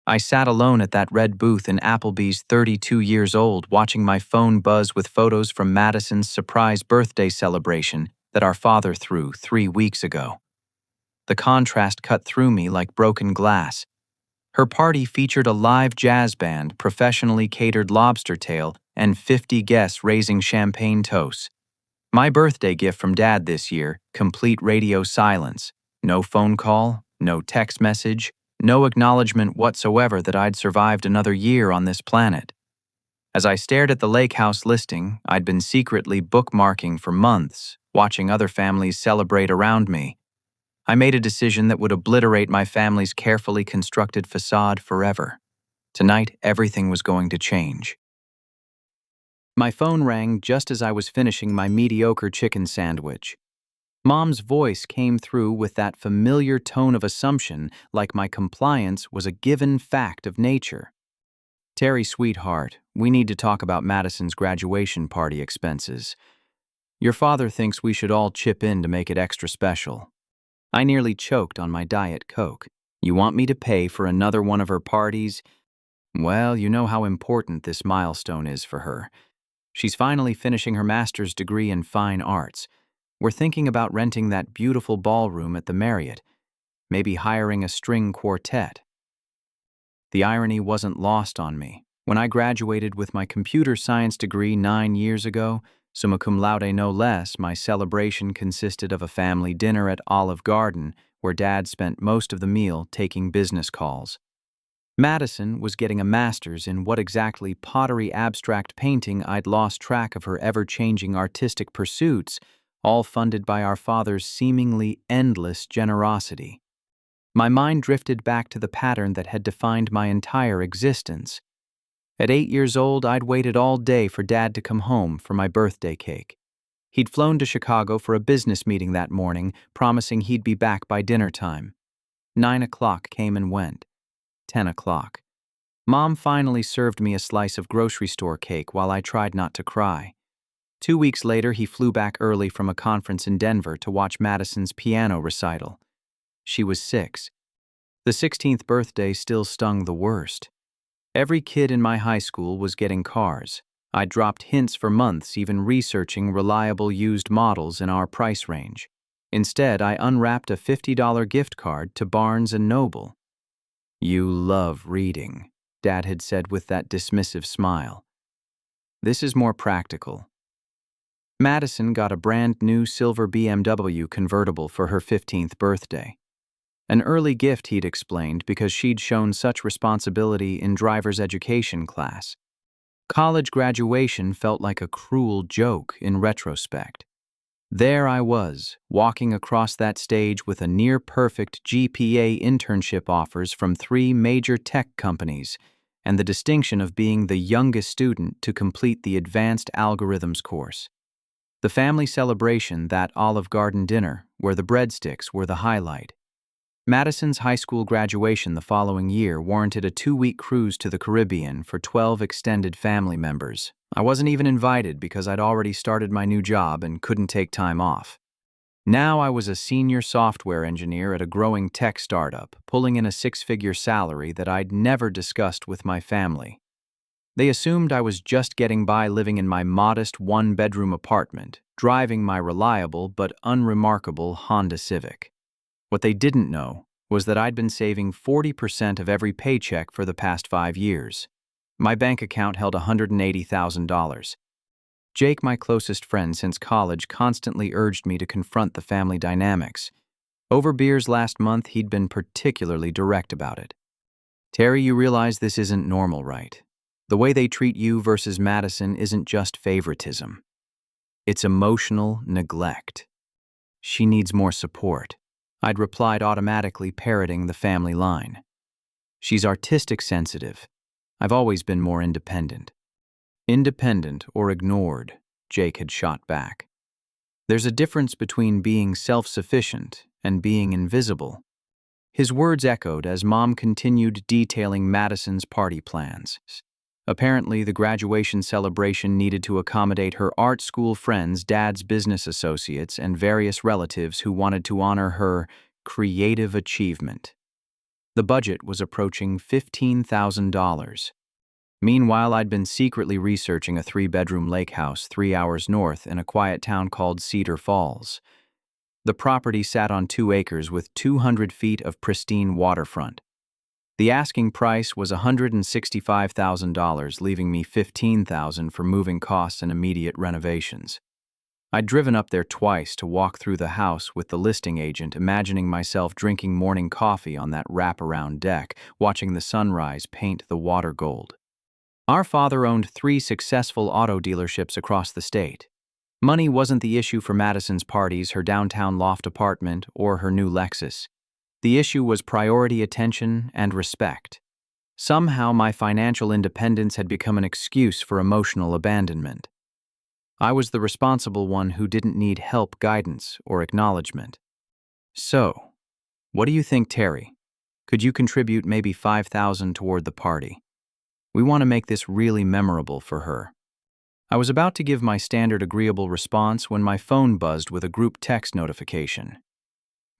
I sat alone at that red booth in Applebee's, 32 years old, watching my phone buzz with photos from Madison's surprise birthday celebration that our father threw 3 weeks ago. The contrast cut through me like broken glass. Her party featured a live jazz band, professionally catered lobster tail, and 50 guests raising champagne toasts. My birthday gift from Dad this year, complete radio silence. No phone call, no text message, no acknowledgement whatsoever that I'd survived another year on this planet. As I stared at the lake house listing I'd been secretly bookmarking for months, watching other families celebrate around me, I made a decision that would obliterate my family's carefully constructed facade forever. Tonight, everything was going to change. My phone rang just as I was finishing my mediocre chicken sandwich. Mom's voice came through with that familiar tone of assumption, like my compliance was a given fact of nature. "Terry, sweetheart, we need to talk about Madison's graduation party expenses. Your father thinks we should all chip in to make it extra special." I nearly choked on my Diet Coke. "You want me to pay for another one of her parties? Well, you know how important this milestone is for her. She's finally finishing her master's degree in fine arts. We're thinking about renting that beautiful ballroom at the Marriott, maybe hiring a string quartet." The irony wasn't lost on me. When I graduated with my computer science degree 9 years ago, summa cum laude no less, my celebration consisted of a family dinner at Olive Garden, where Dad spent most of the meal taking business calls. Madison was getting a master's in what exactly pottery abstract painting. I'd lost track of her ever-changing artistic pursuits, all funded by our father's seemingly endless generosity. My mind drifted back to the pattern that had defined my entire existence. At 8 years old, I'd waited all day for Dad to come home for my birthday cake. He'd flown to Chicago for a business meeting that morning, promising he'd be back by dinner time. 9 o'clock came and went. 10 o'clock. Mom finally served me a slice of grocery store cake while I tried not to cry. 2 weeks later, he flew back early from a conference in Denver to watch Madison's piano recital. She was 6. The 16th birthday still stung the worst. Every kid in my high school was getting cars. I'd dropped hints for months, even researching reliable used models in our price range. Instead, I unwrapped a $50 gift card to Barnes & Noble. "You love reading," Dad had said with that dismissive smile. "This is more practical." Madison got a brand new silver BMW convertible for her 15th birthday. An early gift, he'd explained, because she'd shown such responsibility in driver's education class. College graduation felt like a cruel joke in retrospect. There I was, walking across that stage with a near-perfect GPA internship offers from 3 major tech companies, and the distinction of being the youngest student to complete the advanced algorithms course. The family celebration, that Olive Garden dinner, where the breadsticks were the highlight. Madison's high school graduation the following year warranted a 2-week cruise to the Caribbean for 12 extended family members. I wasn't even invited because I'd already started my new job and couldn't take time off. Now I was a senior software engineer at a growing tech startup, pulling in a 6-figure salary that I'd never discussed with my family. They assumed I was just getting by living in my modest 1-bedroom apartment, driving my reliable but unremarkable Honda Civic. What they didn't know was that I'd been saving 40% of every paycheck for the past 5 years. My bank account held $180,000. Jake, my closest friend since college, constantly urged me to confront the family dynamics. Over beers last month, he'd been particularly direct about it. "Terry, you realize this isn't normal, right? The way they treat you versus Madison isn't just favoritism. It's emotional neglect. She needs more support." I'd replied, automatically parroting the family line. "She's artistic sensitive. I've always been more independent." "Independent or ignored," Jake had shot back. "There's a difference between being self-sufficient and being invisible." His words echoed as Mom continued detailing Madison's party plans. Apparently, the graduation celebration needed to accommodate her art school friends, Dad's business associates, and various relatives who wanted to honor her creative achievement. The budget was approaching $15,000. Meanwhile, I'd been secretly researching a three-bedroom lake house 3 hours north in a quiet town called Cedar Falls. The property sat on 2 acres with 200 feet of pristine waterfront. The asking price was $165,000, leaving me $15,000 for moving costs and immediate renovations. I'd driven up there twice to walk through the house with the listing agent, imagining myself drinking morning coffee on that wraparound deck, watching the sunrise paint the water gold. Our father owned 3 successful auto dealerships across the state. Money wasn't the issue for Madison's parties, her downtown loft apartment, or her new Lexus. The issue was priority attention and respect. Somehow my financial independence had become an excuse for emotional abandonment. I was the responsible one who didn't need help, guidance, or acknowledgement. So, what do you think, Terry? Could you contribute maybe $5,000 toward the party? We want to make this really memorable for her. I was about to give my standard agreeable response when my phone buzzed with a group text notification.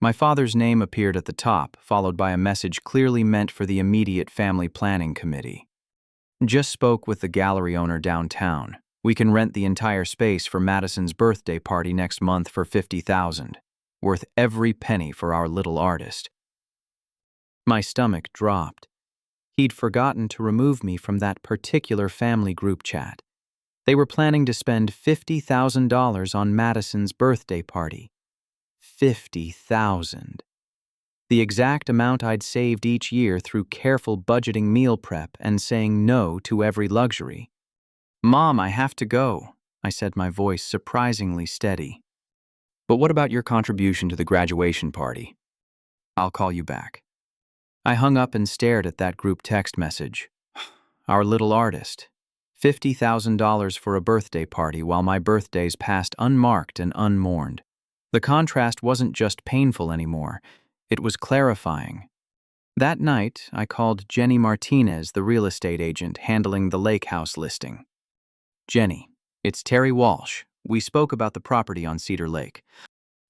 My father's name appeared at the top, followed by a message clearly meant for the immediate family planning committee. Just spoke with the gallery owner downtown. We can rent the entire space for Madison's birthday party next month for $50,000, worth every penny for our little artist. My stomach dropped. He'd forgotten to remove me from that particular family group chat. They were planning to spend $50,000 on Madison's birthday party. $50,000. The exact amount I'd saved each year through careful budgeting, meal prep, and saying no to every luxury. "Mom, I have to go," I said, my voice surprisingly steady. "But what about your contribution to the graduation party?" "I'll call you back." I hung up and stared at that group text message. Our little artist. $50,000 for a birthday party while my birthdays passed unmarked and unmourned. The contrast wasn't just painful anymore, it was clarifying. That night, I called Jenny Martinez, the real estate agent handling the lake house listing. "Jenny, it's Terry Walsh. We spoke about the property on Cedar Lake."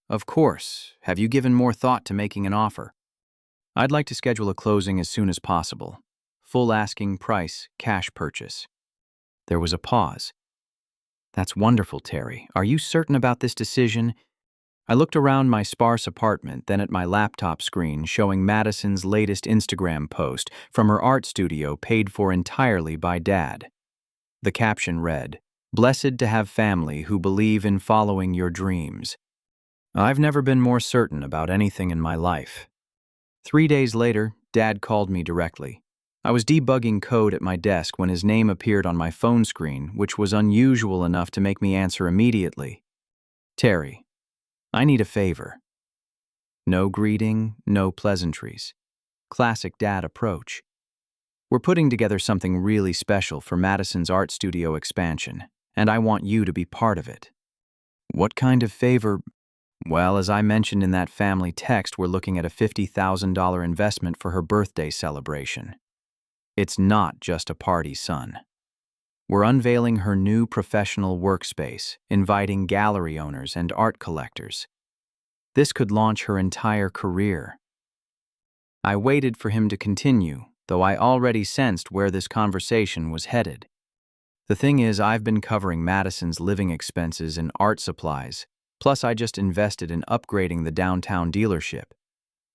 "Of course. Have you given more thought to making an offer?" "I'd like to schedule a closing as soon as possible. Full asking price, cash purchase." There was a pause. "That's wonderful, Terry. Are you certain about this decision?" I looked around my sparse apartment, then at my laptop screen showing Madison's latest Instagram post from her art studio paid for entirely by Dad. The caption read, "Blessed to have family who believe in following your dreams." I've never been more certain about anything in my life. 3 days later, Dad called me directly. I was debugging code at my desk when his name appeared on my phone screen, which was unusual enough to make me answer immediately. "Terry, I need a favor." No greeting, no pleasantries. Classic Dad approach. "We're putting together something really special for Madison's art studio expansion, and I want you to be part of it." "What kind of favor?" "Well, as I mentioned in that family text, we're looking at a $50,000 investment for her birthday celebration. It's not just a party, son. We're unveiling her new professional workspace, inviting gallery owners and art collectors. This could launch her entire career." I waited for him to continue, though I already sensed where this conversation was headed. The thing is, I've been covering Madison's living expenses and art supplies, plus I just invested in upgrading the downtown dealership.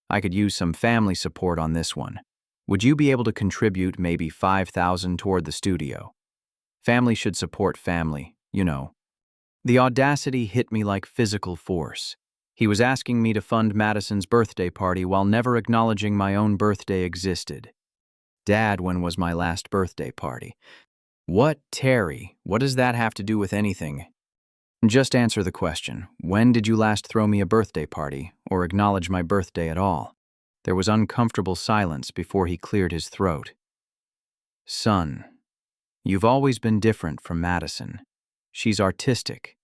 I could use some family support on this one. Would you be able to contribute maybe $5,000 toward the studio? Family should support family, you know. The audacity hit me like physical force. He was asking me to fund Madison's birthday party while never acknowledging my own birthday existed. "Dad, when was my last birthday party?" "What, Terry? What does that have to do with anything?" "Just answer the question. When did you last throw me a birthday party, or acknowledge my birthday at all?" There was uncomfortable silence before he cleared his throat. "Son, you've always been different from Madison. She's artistic.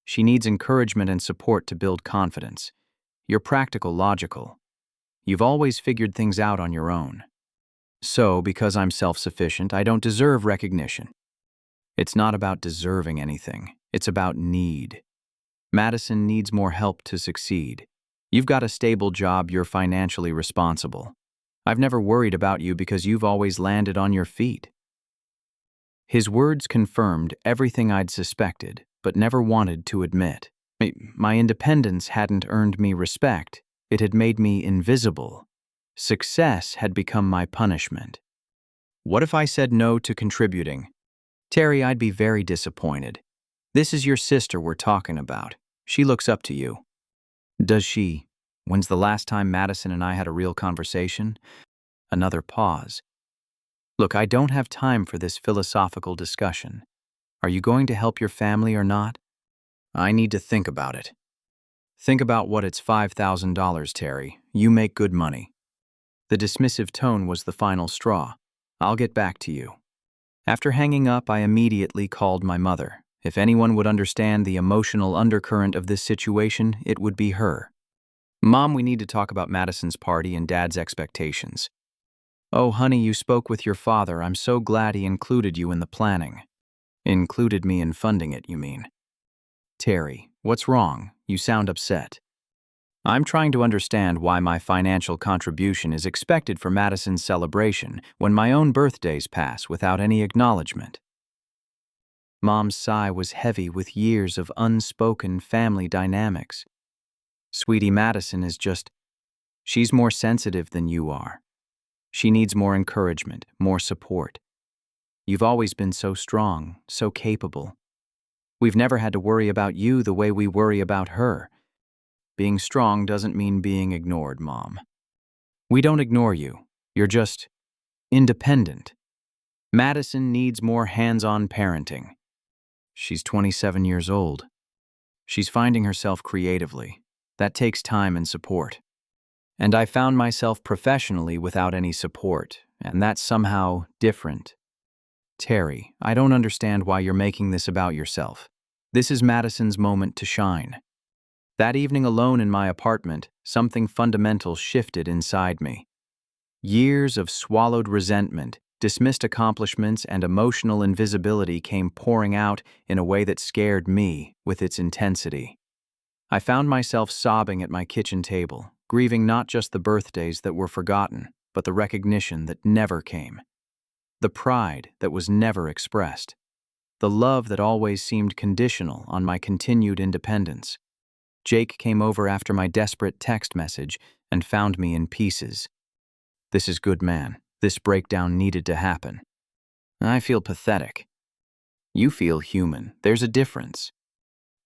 She needs encouragement and support to build confidence. You're practical, logical. You've always figured things out on your own. So, because I'm self-sufficient, I don't deserve recognition." It's not about deserving anything. It's about need. Madison needs more help to succeed. You've got a stable job, you're financially responsible. I've never worried about you because you've always landed on your feet." His words confirmed everything I'd suspected, but never wanted to admit. My independence hadn't earned me respect, it had made me invisible. Success had become my punishment. What if I said no to contributing? Terry, I'd be very disappointed. This is your sister we're talking about. She looks up to you. Does she? When's the last time Madison and I had a real conversation? Another pause. Look, I don't have time for this philosophical discussion. Are you going to help your family or not? I need to think about it. Think about what it's $5,000, Terry. You make good money. The dismissive tone was the final straw. I'll get back to you. After hanging up, I immediately called my mother. If anyone would understand the emotional undercurrent of this situation, it would be her. Mom, we need to talk about Madison's party and Dad's expectations. Oh, honey, you spoke with your father. I'm so glad he included you in the planning. Included me in funding it, you mean? Terry, what's wrong? You sound upset. I'm trying to understand why my financial contribution is expected for Madison's celebration when my own birthdays pass without any acknowledgement. Mom's sigh was heavy with years of unspoken family dynamics. Sweetie, Madison is she's more sensitive than you are. She needs more encouragement, more support. You've always been so strong, so capable. We've never had to worry about you the way we worry about her. Being strong doesn't mean being ignored, Mom. We don't ignore you. You're just independent. Madison needs more hands-on parenting. She's 27 years old. She's finding herself creatively. That takes time and support. And I found myself professionally without any support, and that's somehow different. Terry, I don't understand why you're making this about yourself. This is Madison's moment to shine. That evening alone in my apartment, something fundamental shifted inside me. Years of swallowed resentment, dismissed accomplishments, and emotional invisibility came pouring out in a way that scared me with its intensity. I found myself sobbing at my kitchen table, grieving not just the birthdays that were forgotten, but the recognition that never came. The pride that was never expressed. The love that always seemed conditional on my continued independence. Jake came over after my desperate text message and found me in pieces. This is good, man. This breakdown needed to happen. I feel pathetic. You feel human. There's a difference.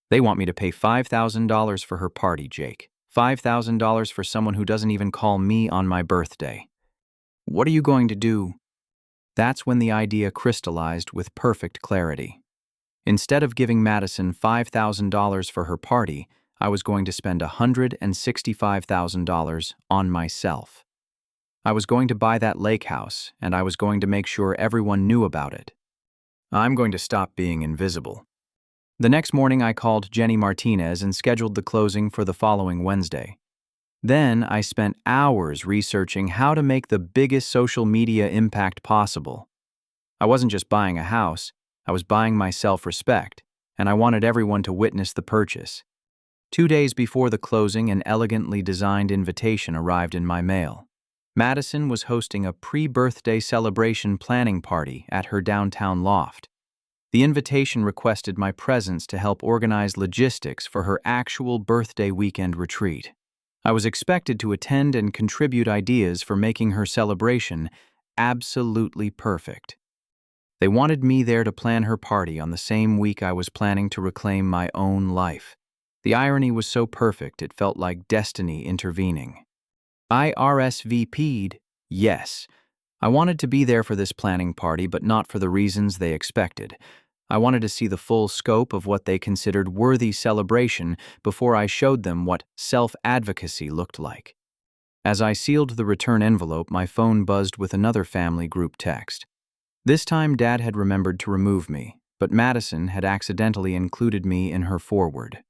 They want me to pay $5,000 for her party, Jake. $5,000 for someone who doesn't even call me on my birthday. What are you going to do? That's when the idea crystallized with perfect clarity. Instead of giving Madison $5,000 for her party, I was going to spend $165,000 on myself. I was going to buy that lake house, and I was going to make sure everyone knew about it. I'm going to stop being invisible. The next morning, I called Jenny Martinez and scheduled the closing for the following Wednesday. Then I spent hours researching how to make the biggest social media impact possible. I wasn't just buying a house, I was buying my self-respect, and I wanted everyone to witness the purchase. 2 days before the closing, an elegantly designed invitation arrived in my mail. Madison was hosting a pre-birthday celebration planning party at her downtown loft. The invitation requested my presence to help organize logistics for her actual birthday weekend retreat. I was expected to attend and contribute ideas for making her celebration absolutely perfect. They wanted me there to plan her party on the same week I was planning to reclaim my own life. The irony was so perfect it felt like destiny intervening. I RSVP'd, yes. I wanted to be there for this planning party, but not for the reasons they expected. I wanted to see the full scope of what they considered worthy celebration before I showed them what self-advocacy looked like. As I sealed the return envelope, my phone buzzed with another family group text. This time, Dad had remembered to remove me, but Madison had accidentally included me in her forward.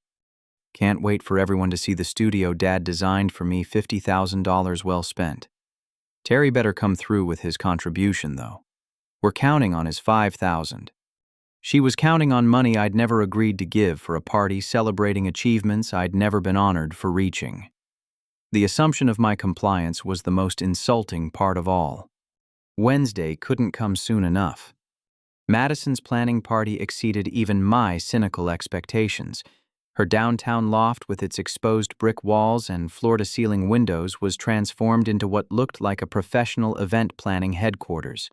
Can't wait for everyone to see the studio Dad designed for me, $50,000 well spent. Terry better come through with his contribution, though. We're counting on his $5,000. She was counting on money I'd never agreed to give for a party celebrating achievements I'd never been honored for reaching. The assumption of my compliance was the most insulting part of all. Wednesday couldn't come soon enough. Madison's planning party exceeded even my cynical expectations. Her downtown loft with its exposed brick walls and floor-to-ceiling windows was transformed into what looked like a professional event planning headquarters.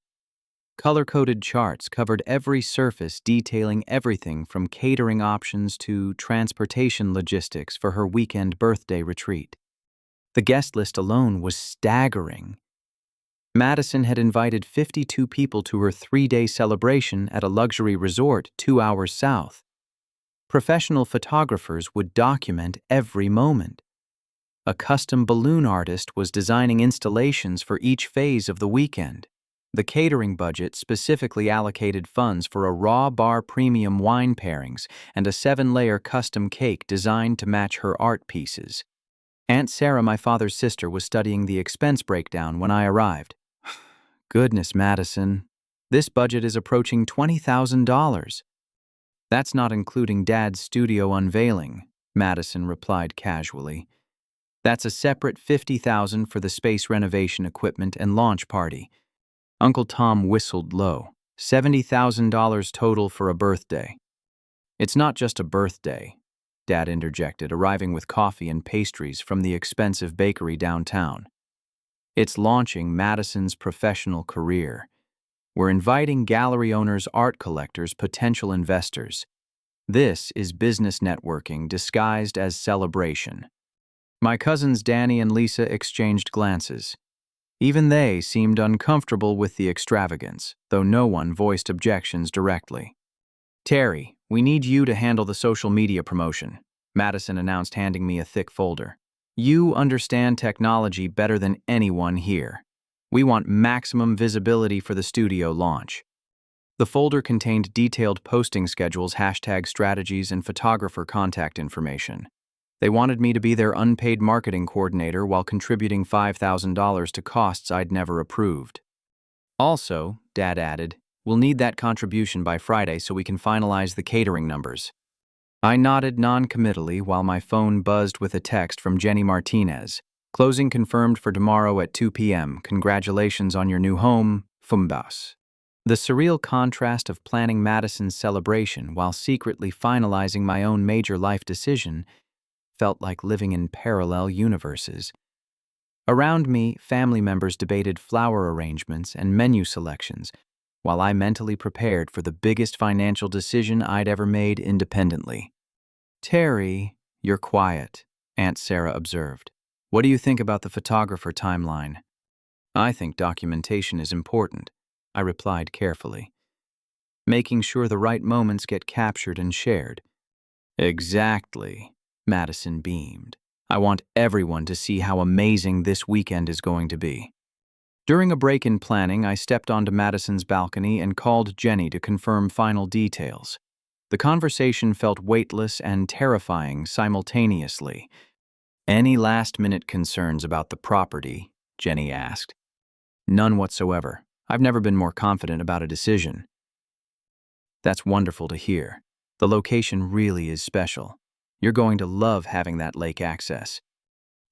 Color-coded charts covered every surface detailing everything from catering options to transportation logistics for her weekend birthday retreat. The guest list alone was staggering. Madison had invited 52 people to her 3-day celebration at a luxury resort 2 hours south. Professional photographers would document every moment. A custom balloon artist was designing installations for each phase of the weekend. The catering budget specifically allocated funds for a raw bar premium wine pairings and a 7-layer custom cake designed to match her art pieces. Aunt Sarah, my father's sister, was studying the expense breakdown when I arrived. Goodness, Madison, this budget is approaching $20,000. That's not including Dad's studio unveiling, Madison replied casually. That's a separate $50,000 for the space renovation equipment and launch party. Uncle Tom whistled low. $70,000 total for a birthday. It's not just a birthday, Dad interjected, arriving with coffee and pastries from the expensive bakery downtown. It's launching Madison's professional career. We're inviting gallery owners, art collectors, potential investors. This is business networking disguised as celebration. My cousins Danny and Lisa exchanged glances. Even they seemed uncomfortable with the extravagance, though no one voiced objections directly. Terry, we need you to handle the social media promotion, Madison announced, handing me a thick folder. You understand technology better than anyone here. We want maximum visibility for the studio launch. The folder contained detailed posting schedules, hashtag strategies, and photographer contact information. They wanted me to be their unpaid marketing coordinator while contributing $5,000 to costs I'd never approved. Also, Dad added, we'll need that contribution by Friday so we can finalize the catering numbers. I nodded non-committally while my phone buzzed with a text from Jenny Martinez. Closing confirmed for tomorrow at 2 p.m. Congratulations on your new home, Fumbas. The surreal contrast of planning Madison's celebration while secretly finalizing my own major life decision felt like living in parallel universes. Around me, family members debated flower arrangements and menu selections, while I mentally prepared for the biggest financial decision I'd ever made independently. Terry, you're quiet, Aunt Sarah observed. What do you think about the photographer timeline? I think documentation is important, I replied carefully. Making sure the right moments get captured and shared. Exactly, Madison beamed. I want everyone to see how amazing this weekend is going to be. During a break in planning, I stepped onto Madison's balcony and called Jenny to confirm final details. The conversation felt weightless and terrifying simultaneously. Any last-minute concerns about the property? Jenny asked. None whatsoever. I've never been more confident about a decision. That's wonderful to hear. The location really is special. You're going to love having that lake access.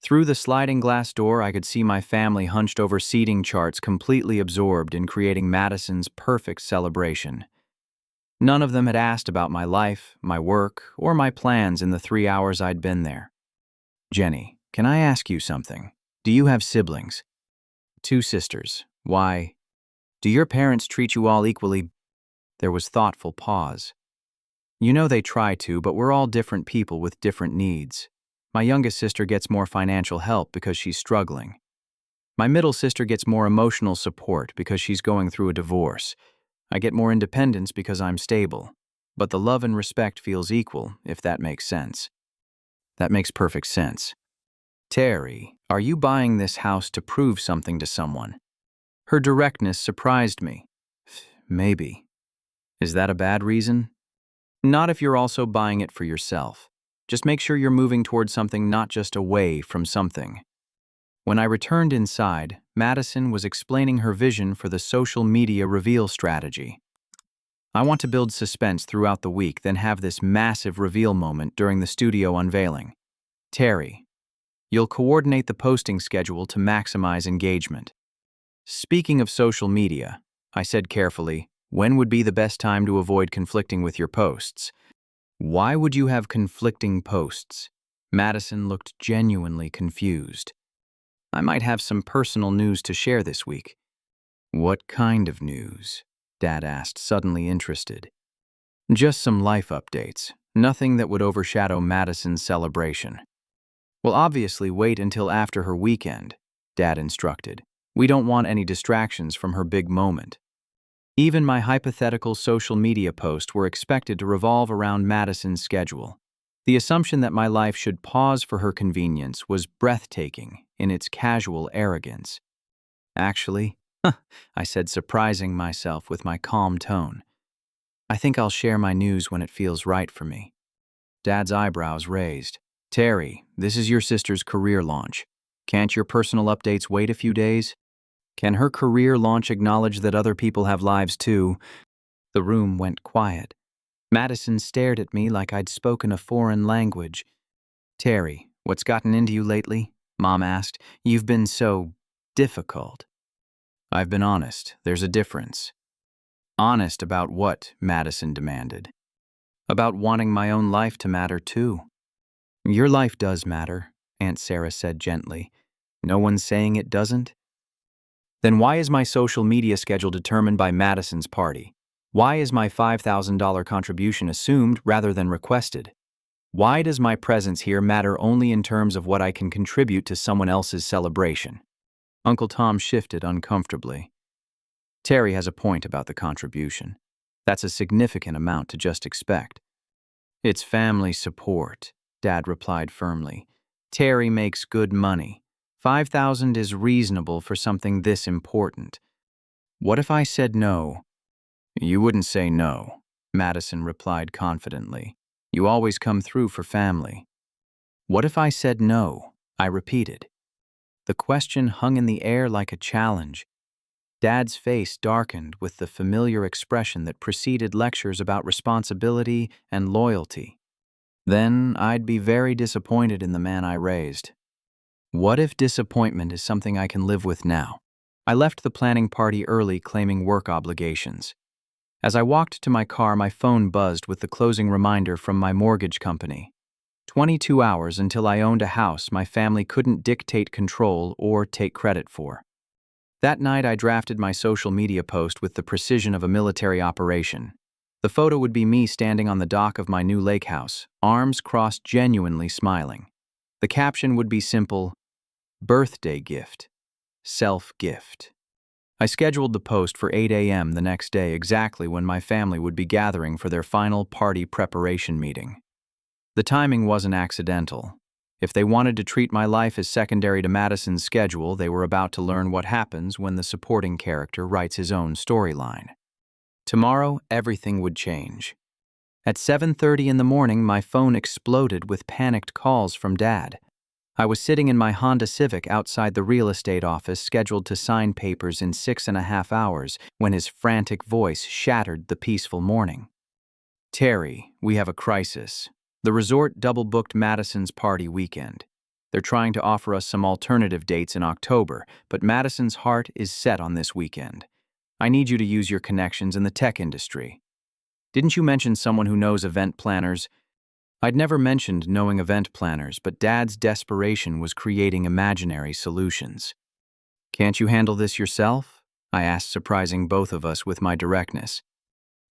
Through the sliding glass door, I could see my family hunched over seating charts, completely absorbed in creating Madison's perfect celebration. None of them had asked about my life, my work, or my plans in the 3 hours I'd been there. Jenny, can I ask you something? Do you have siblings? 2 sisters. Why? Do your parents treat you all equally? There was thoughtful pause. You know they try to, but we're all different people with different needs. My youngest sister gets more financial help because she's struggling. My middle sister gets more emotional support because she's going through a divorce. I get more independence because I'm stable. But the love and respect feels equal, if that makes sense. That makes perfect sense. Terry, are you buying this house to prove something to someone? Her directness surprised me. Maybe. Is that a bad reason? Not if you're also buying it for yourself. Just make sure you're moving towards something, not just away from something. When I returned inside, Madison was explaining her vision for the social media reveal strategy. I want to build suspense throughout the week, then have this massive reveal moment during the studio unveiling. Terry, You'll coordinate the posting schedule to maximize engagement. Speaking of social media, I said carefully, when would be the best time to avoid conflicting with your posts? Why would you have conflicting posts? Madison looked genuinely confused. I might have some personal news to share this week. What kind of news? Dad asked, suddenly interested. Just some life updates, nothing that would overshadow Madison's celebration. Well, obviously wait until after her weekend, Dad instructed. We don't want any distractions from her big moment. Even my hypothetical social media posts were expected to revolve around Madison's schedule. The assumption that my life should pause for her convenience was breathtaking in its casual arrogance. Actually, I said, surprising myself with my calm tone, I think I'll share my news when it feels right for me. Dad's eyebrows raised. Terry, this is your sister's career launch. Can't your personal updates wait a few days? Can her career launch acknowledge that other people have lives too? The room went quiet. Madison stared at me like I'd spoken a foreign language. Terry, what's gotten into you lately? Mom asked. You've been so difficult. I've been honest. There's a difference. Honest about what? Madison demanded. About wanting my own life to matter too. Your life does matter, Aunt Sarah said gently. No one's saying it doesn't. Then why is my social media schedule determined by Madison's party? Why is my $5,000 contribution assumed rather than requested? Why does my presence here matter only in terms of what I can contribute to someone else's celebration? Uncle Tom shifted uncomfortably. Terry has a point about the contribution. That's a significant amount to just expect. It's family support, Dad replied firmly. Terry makes good money. $5,000 is reasonable for something this important. What if I said no? You wouldn't say no, Madison replied confidently. You always come through for family. What if I said no? I repeated. The question hung in the air like a challenge. Dad's face darkened with the familiar expression that preceded lectures about responsibility and loyalty. Then I'd be very disappointed in the man I raised. What if disappointment is something I can live with now? I left the planning party early, claiming work obligations. As I walked to my car, my phone buzzed with the closing reminder from my mortgage company. 22 hours until I owned a house my family couldn't dictate control or take credit for. That night, I drafted my social media post with the precision of a military operation. The photo would be me standing on the dock of my new lake house, arms crossed, genuinely smiling. The caption would be simple, birthday gift, self-gift. I scheduled the post for 8 a.m. the next day, exactly when my family would be gathering for their final party preparation meeting. The timing wasn't accidental. If they wanted to treat my life as secondary to Madison's schedule, they were about to learn what happens when the supporting character writes his own storyline. Tomorrow, everything would change. At 7:30 in the morning, my phone exploded with panicked calls from Dad. I was sitting in my Honda Civic outside the real estate office, scheduled to sign papers in 6.5 hours, when his frantic voice shattered the peaceful morning. Terry, we have a crisis. The resort double-booked Madison's party weekend. They're trying to offer us some alternative dates in October, but Madison's heart is set on this weekend. I need you to use your connections in the tech industry. Didn't you mention someone who knows event planners? I'd never mentioned knowing event planners, but Dad's desperation was creating imaginary solutions. Can't you handle this yourself? I asked, surprising both of us with my directness.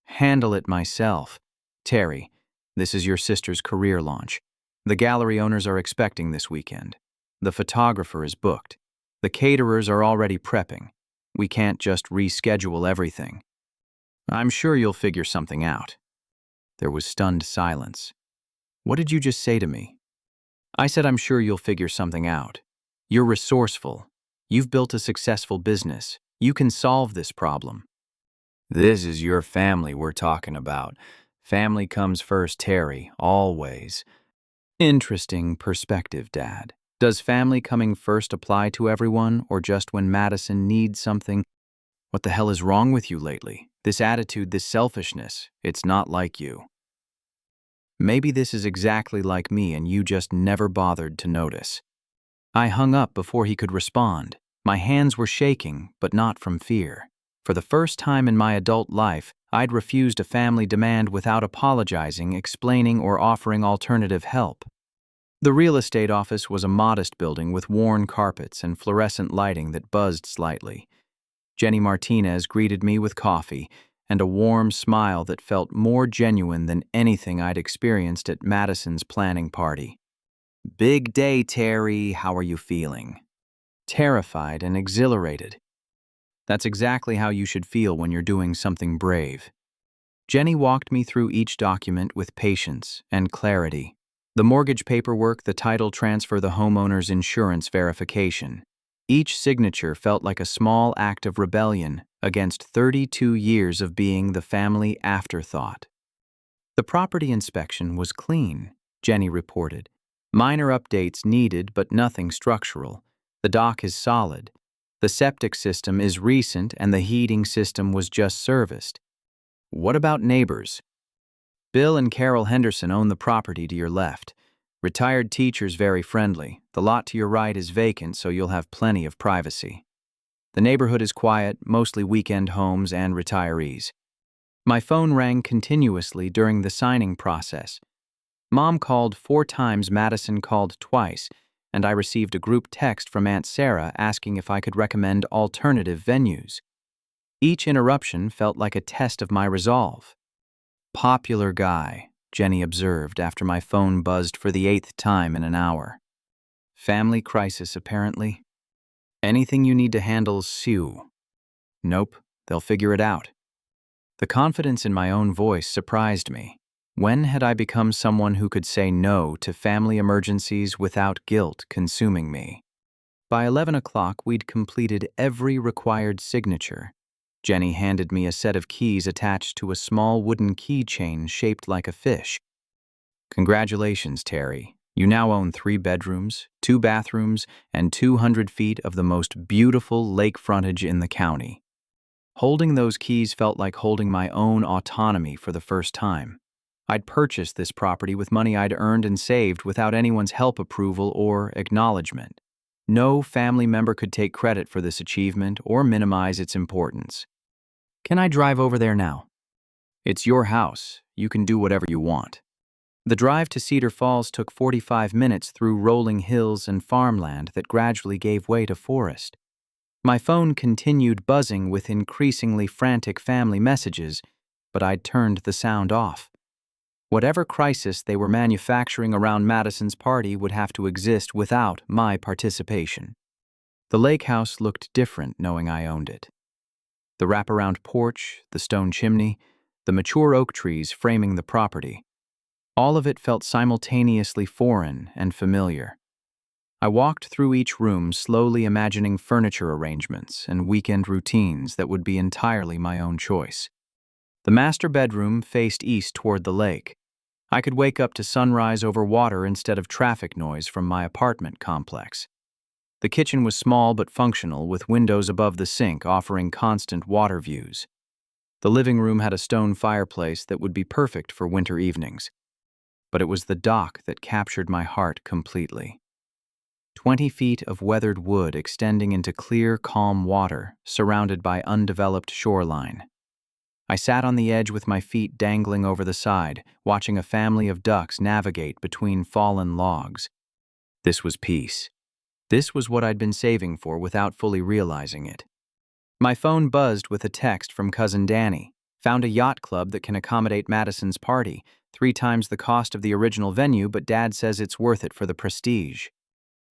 Handle it myself. Terry, this is your sister's career launch. The gallery owners are expecting this weekend. The photographer is booked. The caterers are already prepping. We can't just reschedule everything. I'm sure you'll figure something out. There was stunned silence. What did you just say to me? I said I'm sure you'll figure something out. You're resourceful. You've built a successful business. You can solve this problem. This is your family we're talking about. Family comes first, Terry, always. Interesting perspective, Dad. Does family coming first apply to everyone, or just when Madison needs something? What the hell is wrong with you lately? This attitude, this selfishness, it's not like you. Maybe this is exactly like me and you just never bothered to notice. I hung up before he could respond. My hands were shaking, but not from fear. For the first time in my adult life, I'd refused a family demand without apologizing, explaining, or offering alternative help. The real estate office was a modest building with worn carpets and fluorescent lighting that buzzed slightly. Jenny Martinez greeted me with coffee and a warm smile that felt more genuine than anything I'd experienced at Madison's planning party. "Big day, Terry. How are you feeling?" Terrified and exhilarated. That's exactly how you should feel when you're doing something brave. Jenny walked me through each document with patience and clarity. The mortgage paperwork, the title transfer, the homeowner's insurance verification. Each signature felt like a small act of rebellion against 32 years of being the family afterthought. The property inspection was clean, Jenny reported. Minor updates needed, but nothing structural. The dock is solid. The septic system is recent and the heating system was just serviced. What about neighbors? Bill and Carol Henderson own the property to your left. Retired teachers very friendly. The lot to your right is vacant, so you'll have plenty of privacy. The neighborhood is quiet, mostly weekend homes and retirees. My phone rang continuously during the signing process. Mom called 4 times, Madison called twice, and I received a group text from Aunt Sarah asking if I could recommend alternative venues. Each interruption felt like a test of my resolve. "Popular guy," Jenny observed after my phone buzzed for the 8th time in an hour. "Family crisis, apparently. Anything you need to handle, sue." "Nope, they'll figure it out." The confidence in my own voice surprised me. When had I become someone who could say no to family emergencies without guilt consuming me? By 11 o'clock, we'd completed every required signature. Jenny handed me a set of keys attached to a small wooden keychain shaped like a fish. "Congratulations, Terry. You now own 3 bedrooms, 2 bathrooms, and 200 feet of the most beautiful lake frontage in the county." Holding those keys felt like holding my own autonomy for the first time. I'd purchased this property with money I'd earned and saved without anyone's help, approval, or acknowledgement. No family member could take credit for this achievement or minimize its importance. "Can I drive over there now?" "It's your house. You can do whatever you want." The drive to Cedar Falls took 45 minutes through rolling hills and farmland that gradually gave way to forest. My phone continued buzzing with increasingly frantic family messages, but I'd turned the sound off. Whatever crisis they were manufacturing around Madison's party would have to exist without my participation. The lake house looked different knowing I owned it. The wraparound porch, the stone chimney, the mature oak trees framing the property. All of it felt simultaneously foreign and familiar. I walked through each room, slowly imagining furniture arrangements and weekend routines that would be entirely my own choice. The master bedroom faced east toward the lake. I could wake up to sunrise over water instead of traffic noise from my apartment complex. The kitchen was small but functional, with windows above the sink offering constant water views. The living room had a stone fireplace that would be perfect for winter evenings. But it was the dock that captured my heart completely. 20 feet of weathered wood extending into clear, calm water, surrounded by undeveloped shoreline. I sat on the edge with my feet dangling over the side, watching a family of ducks navigate between fallen logs. This was peace. This was what I'd been saving for without fully realizing it. My phone buzzed with a text from cousin Danny. "Found a yacht club that can accommodate Madison's party. 3 times the cost of the original venue, but Dad says it's worth it for the prestige."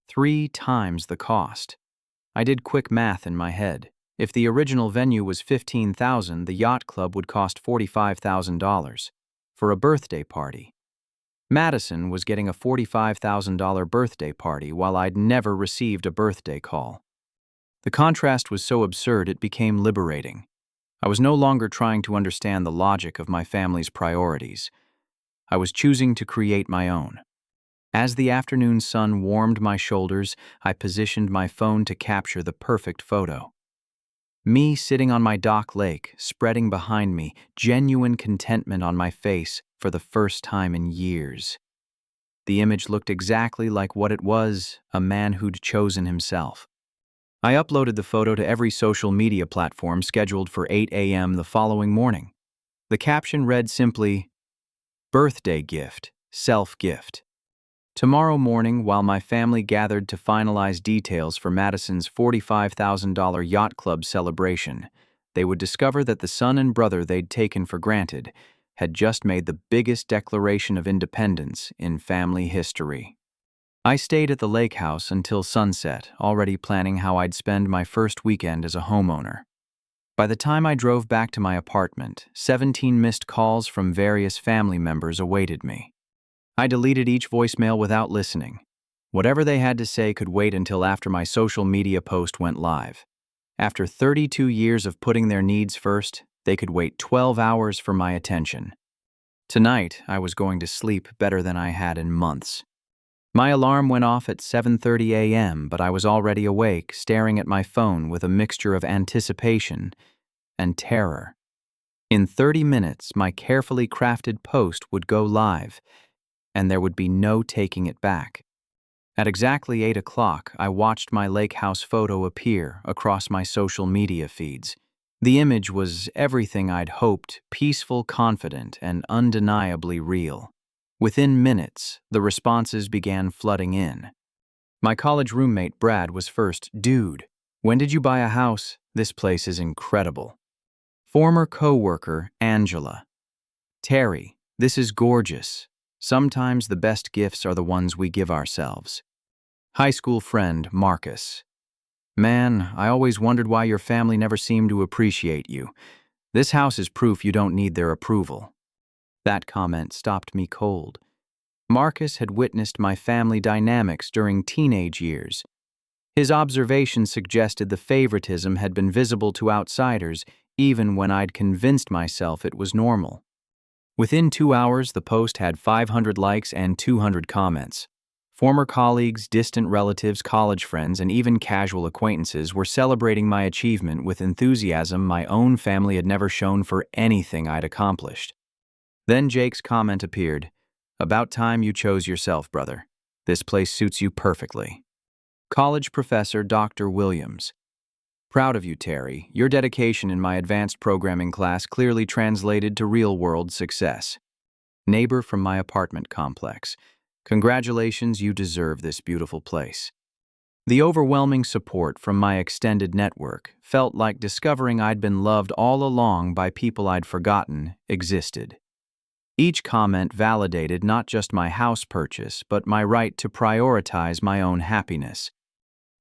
3 times the cost. I did quick math in my head. If the original venue was $15,000, the yacht club would cost $45,000 for a birthday party. Madison was getting a $45,000 birthday party while I'd never received a birthday call. The contrast was so absurd it became liberating. I was no longer trying to understand the logic of my family's priorities. I was choosing to create my own. As the afternoon sun warmed my shoulders, I positioned my phone to capture the perfect photo. Me sitting on my dock lake, spreading behind me, genuine contentment on my face for the first time in years. The image looked exactly like what it was, a man who'd chosen himself. I uploaded the photo to every social media platform scheduled for 8 a.m. the following morning. The caption read simply, "Birthday gift, self-gift." Tomorrow morning, while my family gathered to finalize details for Madison's $45,000 yacht club celebration, they would discover that the son and brother they'd taken for granted had just made the biggest declaration of independence in family history. I stayed at the lake house until sunset, already planning how I'd spend my first weekend as a homeowner. By the time I drove back to my apartment, 17 missed calls from various family members awaited me. I deleted each voicemail without listening. Whatever they had to say could wait until after my social media post went live. After 32 years of putting their needs first, they could wait 12 hours for my attention. Tonight, I was going to sleep better than I had in months. My alarm went off at 7:30 a.m., but I was already awake, staring at my phone with a mixture of anticipation and terror. In 30 minutes, my carefully crafted post would go live, and there would be no taking it back. At exactly 8 o'clock, I watched my lake house photo appear across my social media feeds. The image was everything I'd hoped, peaceful, confident, and undeniably real. Within minutes, the responses began flooding in. My college roommate, Brad, was first. "Dude, when did you buy a house? This place is incredible." Former coworker, Angela. "Terry, this is gorgeous. Sometimes the best gifts are the ones we give ourselves." High school friend, Marcus. "Man, I always wondered why your family never seemed to appreciate you. This house is proof you don't need their approval." That comment stopped me cold. Marcus had witnessed my family dynamics during teenage years. His observation suggested the favoritism had been visible to outsiders even when I'd convinced myself it was normal. Within 2 hours, the post had 500 likes and 200 comments. Former colleagues, distant relatives, college friends, and even casual acquaintances were celebrating my achievement with enthusiasm my own family had never shown for anything I'd accomplished. Then Jake's comment appeared. "About time you chose yourself, brother. This place suits you perfectly." College professor Dr. Williams. "Proud of you, Terry. Your dedication in my advanced programming class clearly translated to real-world success." Neighbor from my apartment complex. "Congratulations, you deserve this beautiful place." The overwhelming support from my extended network felt like discovering I'd been loved all along by people I'd forgotten existed. Each comment validated not just my house purchase, but my right to prioritize my own happiness.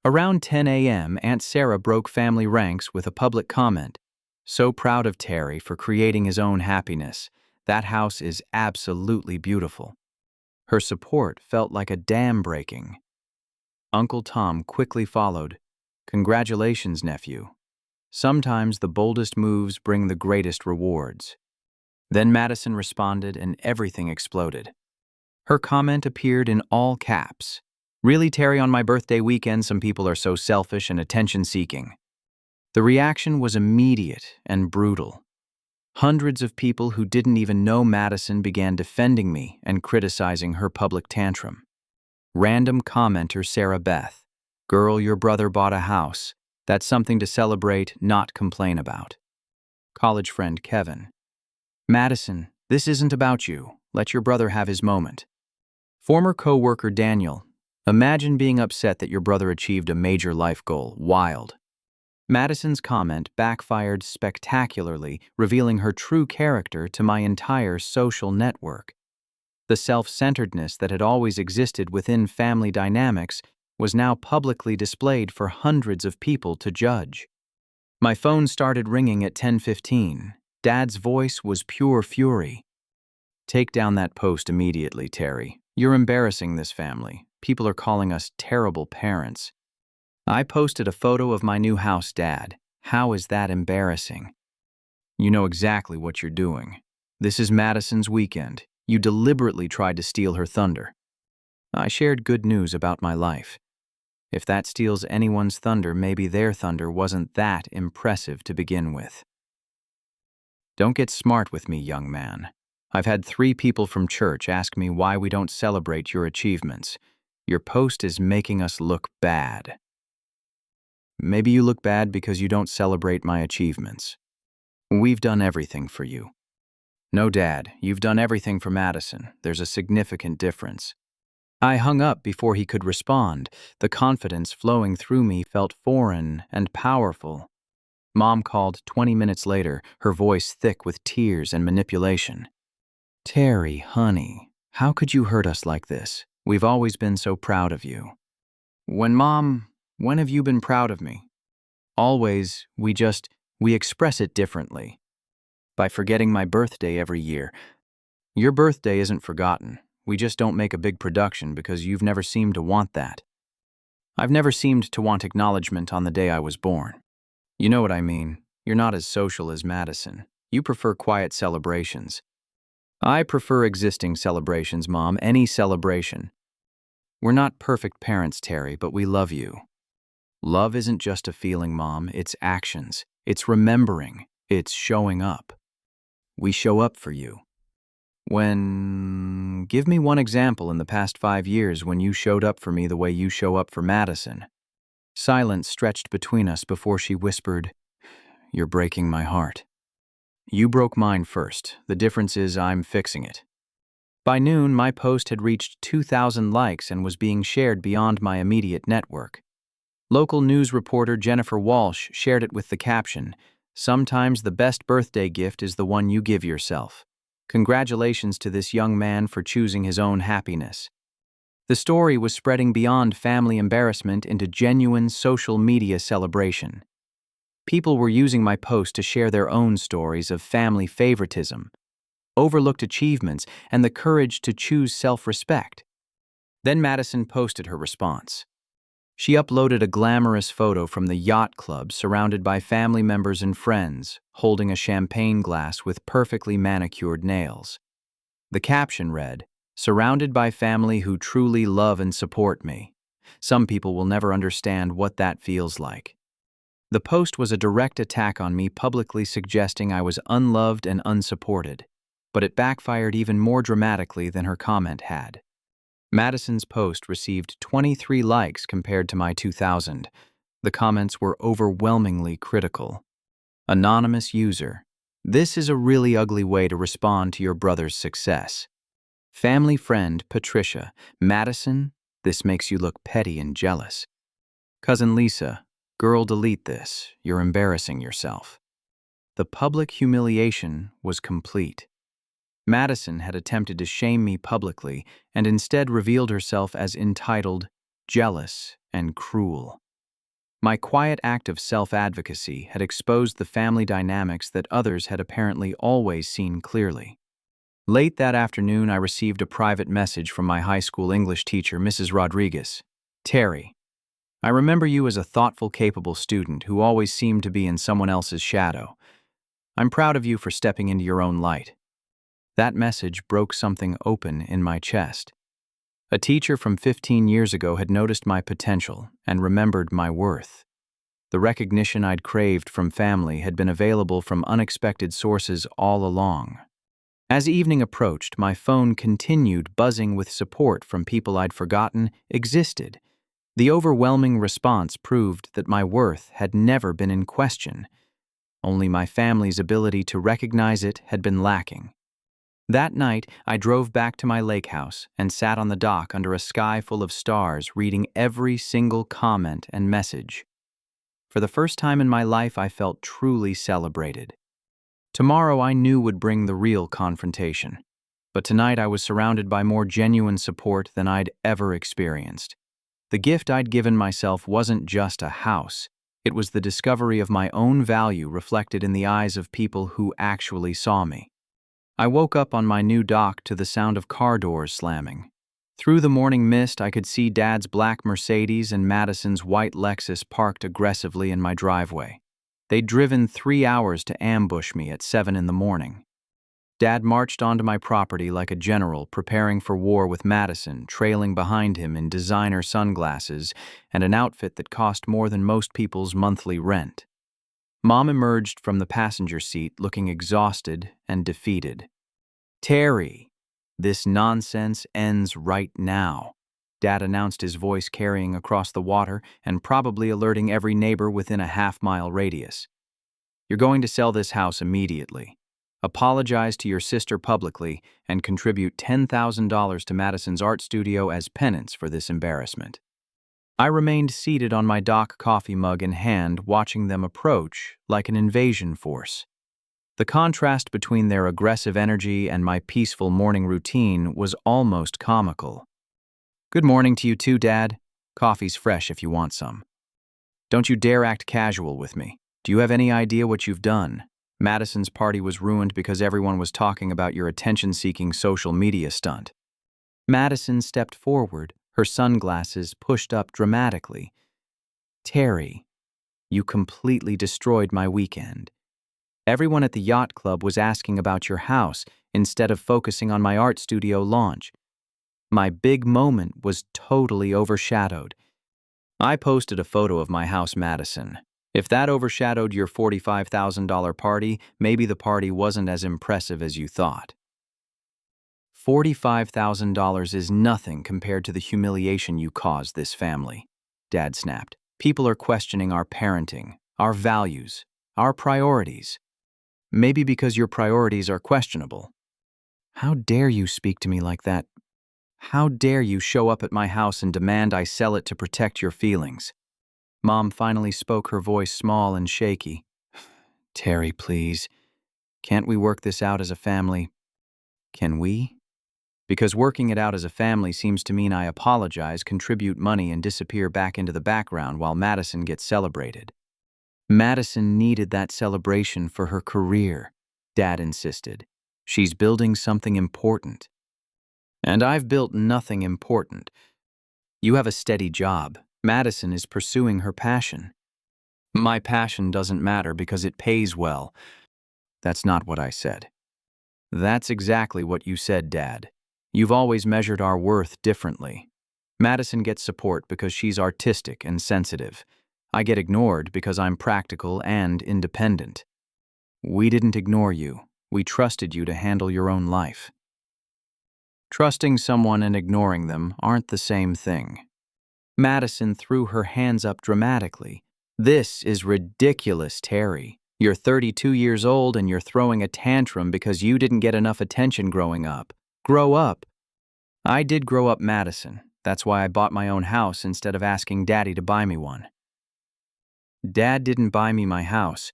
Around 10 a.m., Aunt Sarah broke family ranks with a public comment. "So proud of Terry for creating his own happiness. That house is absolutely beautiful." Her support felt like a dam breaking. Uncle Tom quickly followed. "Congratulations, nephew. Sometimes the boldest moves bring the greatest rewards." Then Madison responded and everything exploded. Her comment appeared in all caps. "Really, Terry, on my birthday weekend, some people are so selfish and attention-seeking." The reaction was immediate and brutal. Hundreds of people who didn't even know Madison began defending me and criticizing her public tantrum. Random commenter Sarah Beth. "Girl, your brother bought a house. That's something to celebrate, not complain about." College friend Kevin. "Madison, this isn't about you. Let your brother have his moment." Former coworker Daniel. "Imagine being upset that your brother achieved a major life goal. Wild." Madison's comment backfired spectacularly, revealing her true character to my entire social network. The self-centeredness that had always existed within family dynamics was now publicly displayed for hundreds of people to judge. My phone started ringing at 10:15. Dad's voice was pure fury. "Take down that post immediately, Terry. You're embarrassing this family. People are calling us terrible parents." I posted a photo of my new house, Dad. "How is that embarrassing?" "You know exactly what you're doing. This is Madison's weekend. You deliberately tried to steal her thunder." I shared good news about my life. If that steals anyone's thunder, maybe their thunder wasn't that impressive to begin with. "Don't get smart with me, young man. I've had 3 people from church ask me why we don't celebrate your achievements. Your post is making us look bad. Maybe you look bad because you don't celebrate my achievements. We've done everything for you. No, Dad, you've done everything for Madison. There's a significant difference. I hung up before he could respond. The confidence flowing through me felt foreign and powerful. Mom called 20 minutes later, her voice thick with tears and manipulation. Terry, honey, how could you hurt us like this? We've always been so proud of you. When have you been proud of me? Always, we express it differently. By forgetting my birthday every year. Your birthday isn't forgotten. We just don't make a big production because you've never seemed to want that. I've never seemed to want acknowledgement on the day I was born. You know what I mean. You're not as social as Madison. You prefer quiet celebrations. I prefer existing celebrations, Mom, any celebration. We're not perfect parents, Terry, but we love you. Love isn't just a feeling, Mom, it's actions. It's remembering. It's showing up. We show up for you. Give me one example in the past 5 years when you showed up for me the way you show up for Madison. Silence stretched between us before she whispered, You're breaking my heart. You broke mine first. The difference is I'm fixing it. By noon, my post had reached 2,000 likes and was being shared beyond my immediate network. Local news reporter Jennifer Walsh shared it with the caption, Sometimes the best birthday gift is the one you give yourself. Congratulations to this young man for choosing his own happiness. The story was spreading beyond family embarrassment into genuine social media celebration. People were using my post to share their own stories of family favoritism, overlooked achievements, and the courage to choose self-respect. Then Madison posted her response. She uploaded a glamorous photo from the yacht club surrounded by family members and friends, holding a champagne glass with perfectly manicured nails. The caption read, Surrounded by family who truly love and support me. Some people will never understand what that feels like. The post was a direct attack on me, publicly suggesting I was unloved and unsupported, but it backfired even more dramatically than her comment had. Madison's post received 23 likes compared to my 2,000. The comments were overwhelmingly critical. Anonymous user, this is a really ugly way to respond to your brother's success. Family friend Patricia, Madison, this makes you look petty and jealous. Cousin Lisa, girl, delete this. You're embarrassing yourself. The public humiliation was complete. Madison had attempted to shame me publicly and instead revealed herself as entitled, jealous, and cruel. My quiet act of self-advocacy had exposed the family dynamics that others had apparently always seen clearly. Late that afternoon, I received a private message from my high school English teacher, Mrs. Rodriguez. Terry, I remember you as a thoughtful, capable student who always seemed to be in someone else's shadow. I'm proud of you for stepping into your own light. That message broke something open in my chest. A teacher from 15 years ago had noticed my potential and remembered my worth. The recognition I'd craved from family had been available from unexpected sources all along. As evening approached, my phone continued buzzing with support from people I'd forgotten existed. The overwhelming response proved that my worth had never been in question. Only my family's ability to recognize it had been lacking. That night, I drove back to my lake house and sat on the dock under a sky full of stars, reading every single comment and message. For the first time in my life, I felt truly celebrated. Tomorrow I knew would bring the real confrontation, but tonight I was surrounded by more genuine support than I'd ever experienced. The gift I'd given myself wasn't just a house. It was the discovery of my own value reflected in the eyes of people who actually saw me. I woke up on my new dock to the sound of car doors slamming. Through the morning mist, I could see Dad's black Mercedes and Madison's white Lexus parked aggressively in my driveway. They'd driven 3 hours to ambush me at 7 in the morning. Dad marched onto my property like a general, preparing for war with Madison, trailing behind him in designer sunglasses and an outfit that cost more than most people's monthly rent. Mom emerged from the passenger seat looking exhausted and defeated. Terry, this nonsense ends right now. Dad announced, his voice carrying across the water and probably alerting every neighbor within a half-mile radius. You're going to sell this house immediately. Apologize to your sister publicly and contribute $10,000 to Madison's art studio as penance for this embarrassment. I remained seated on my dock, coffee mug in hand, watching them approach like an invasion force. The contrast between their aggressive energy and my peaceful morning routine was almost comical. Good morning to you too, Dad. Coffee's fresh if you want some. Don't you dare act casual with me. Do you have any idea what you've done? Madison's party was ruined because everyone was talking about your attention-seeking social media stunt. Madison stepped forward, her sunglasses pushed up dramatically. Terry, you completely destroyed my weekend. Everyone at the yacht club was asking about your house instead of focusing on my art studio launch. My big moment was totally overshadowed. I posted a photo of my house, Madison. If that overshadowed your $45,000 party, maybe the party wasn't as impressive as you thought. $45,000 is nothing compared to the humiliation you caused this family, Dad snapped. People are questioning our parenting, our values, our priorities. Maybe because your priorities are questionable. How dare you speak to me like that? How dare you show up at my house and demand I sell it to protect your feelings? Mom finally spoke, her voice small and shaky. Terry, please. Can't we work this out as a family? Can we? Because working it out as a family seems to mean I apologize, contribute money, and disappear back into the background while Madison gets celebrated. Madison needed that celebration for her career, Dad insisted. She's building something important. And I've built nothing important. You have a steady job. Madison is pursuing her passion. My passion doesn't matter because it pays well. That's not what I said. That's exactly what you said, Dad. You've always measured our worth differently. Madison gets support because she's artistic and sensitive. I get ignored because I'm practical and independent. We didn't ignore you. We trusted you to handle your own life. Trusting someone and ignoring them aren't the same thing. Madison threw her hands up dramatically. This is ridiculous, Terry. You're 32 years old and you're throwing a tantrum because you didn't get enough attention growing up. Grow up. I did grow up, Madison. That's why I bought my own house instead of asking Daddy to buy me one. Dad didn't buy me my house.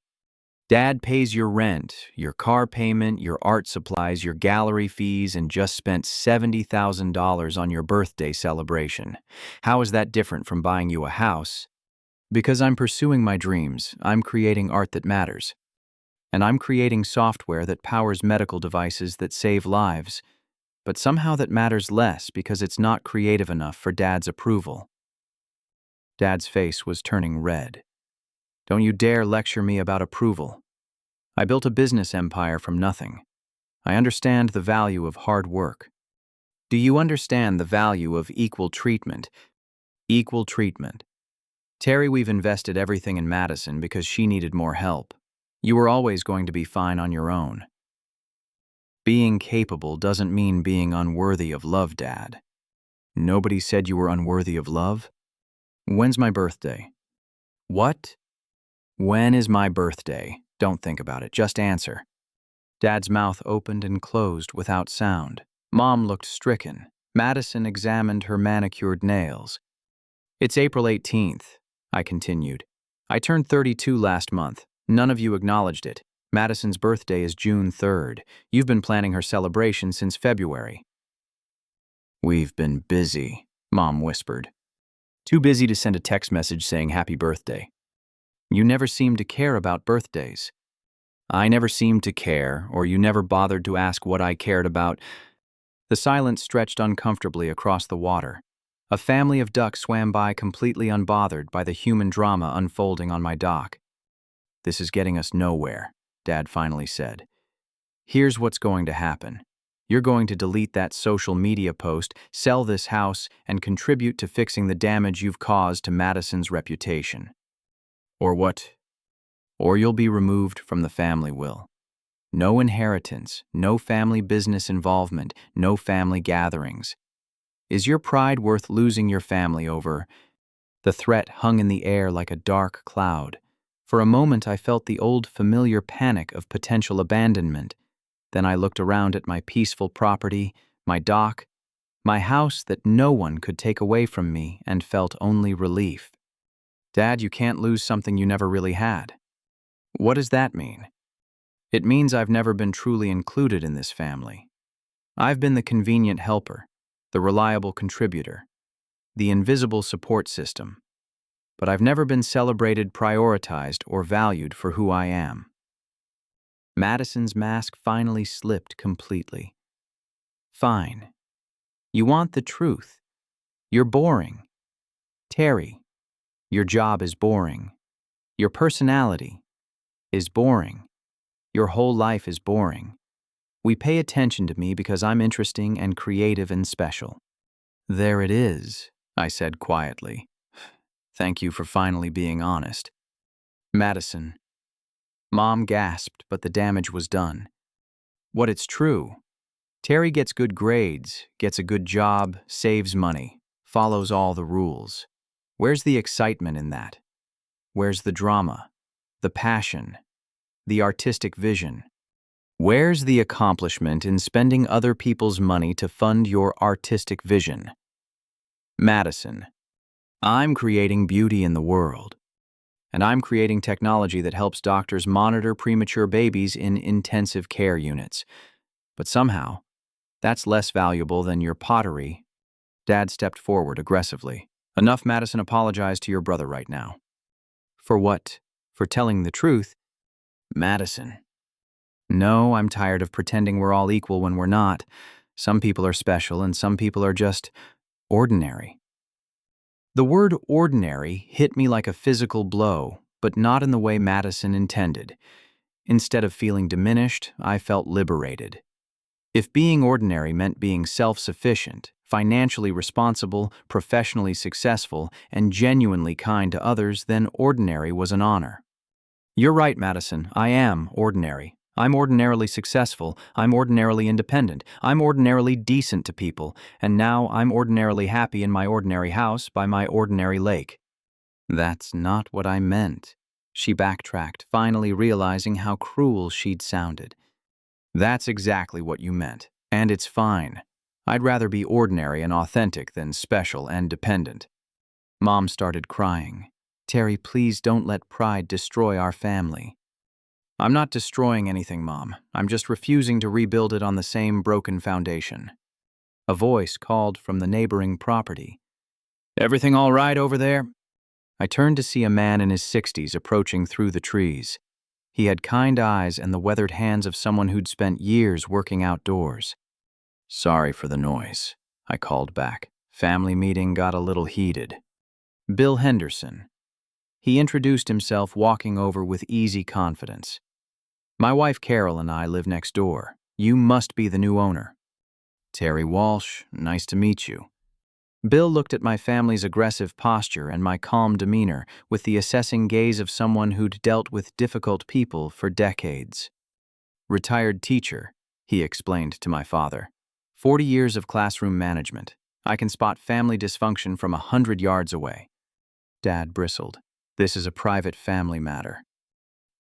Dad pays your rent, your car payment, your art supplies, your gallery fees, and just spent $70,000 on your birthday celebration. How is that different from buying you a house? Because I'm pursuing my dreams, I'm creating art that matters. And I'm creating software that powers medical devices that save lives. But somehow that matters less because it's not creative enough for Dad's approval. Dad's face was turning red. Don't you dare lecture me about approval. I built a business empire from nothing. I understand the value of hard work. Do you understand the value of equal treatment? Equal treatment. Terry, we've invested everything in Madison because she needed more help. You were always going to be fine on your own. Being capable doesn't mean being unworthy of love, Dad. Nobody said you were unworthy of love. When's my birthday? What? When is my birthday? Don't think about it, just answer. Dad's mouth opened and closed without sound. Mom looked stricken. Madison examined her manicured nails. It's April 18th, I continued. I turned 32 last month. None of you acknowledged it. Madison's birthday is June 3rd. You've been planning her celebration since February. We've been busy, Mom whispered. Too busy to send a text message saying happy birthday. You never seemed to care about birthdays. I never seemed to care, or you never bothered to ask what I cared about. The silence stretched uncomfortably across the water. A family of ducks swam by completely unbothered by the human drama unfolding on my dock. This is getting us nowhere, Dad finally said. Here's what's going to happen. You're going to delete that social media post, sell this house, and contribute to fixing the damage you've caused to Madison's reputation. Or what? Or you'll be removed from the family will. No inheritance, no family business involvement, no family gatherings. Is your pride worth losing your family over? The threat hung in the air like a dark cloud. For a moment I felt the old familiar panic of potential abandonment. Then I looked around at my peaceful property, my dock, my house that no one could take away from me, and felt only relief. Dad, you can't lose something you never really had. What does that mean? It means I've never been truly included in this family. I've been the convenient helper, the reliable contributor, the invisible support system. But I've never been celebrated, prioritized, or valued for who I am. Madison's mask finally slipped completely. Fine. You want the truth. You're boring. Terry, your job is boring. Your personality is boring. Your whole life is boring. We pay attention to me because I'm interesting and creative and special. There it is, I said quietly. Thank you for finally being honest. Madison. Mom gasped, but the damage was done. What it's true. Terry gets good grades, gets a good job, saves money, follows all the rules. Where's the excitement in that? Where's the drama, the passion, the artistic vision? Where's the accomplishment in spending other people's money to fund your artistic vision? Madison. I'm creating beauty in the world. And I'm creating technology that helps doctors monitor premature babies in intensive care units. But somehow, that's less valuable than your pottery. Dad stepped forward aggressively. Enough, Madison. Apologize to your brother right now. For what? For telling the truth? Madison. No, I'm tired of pretending we're all equal when we're not. Some people are special and some people are just ordinary. The word ordinary hit me like a physical blow, but not in the way Madison intended. Instead of feeling diminished, I felt liberated. If being ordinary meant being self-sufficient, financially responsible, professionally successful, and genuinely kind to others, then ordinary was an honor. You're right, Madison. I am ordinary. I'm ordinarily successful. I'm ordinarily independent. I'm ordinarily decent to people. And now I'm ordinarily happy in my ordinary house by my ordinary lake. That's not what I meant. She backtracked, finally realizing how cruel she'd sounded. That's exactly what you meant. And it's fine. I'd rather be ordinary and authentic than special and dependent. Mom started crying. Terry, please don't let pride destroy our family. I'm not destroying anything, Mom. I'm just refusing to rebuild it on the same broken foundation. A voice called from the neighboring property. Everything all right over there? I turned to see a man in his 60s approaching through the trees. He had kind eyes and the weathered hands of someone who'd spent years working outdoors. Sorry for the noise, I called back. Family meeting got a little heated. Bill Henderson. He introduced himself, walking over with easy confidence. My wife Carol and I live next door. You must be the new owner. Terry Walsh, nice to meet you. Bill looked at my family's aggressive posture and my calm demeanor with the assessing gaze of someone who'd dealt with difficult people for decades. Retired teacher, he explained to my father. 40 years of classroom management. I can spot family dysfunction from 100 yards away. Dad bristled. This is a private family matter.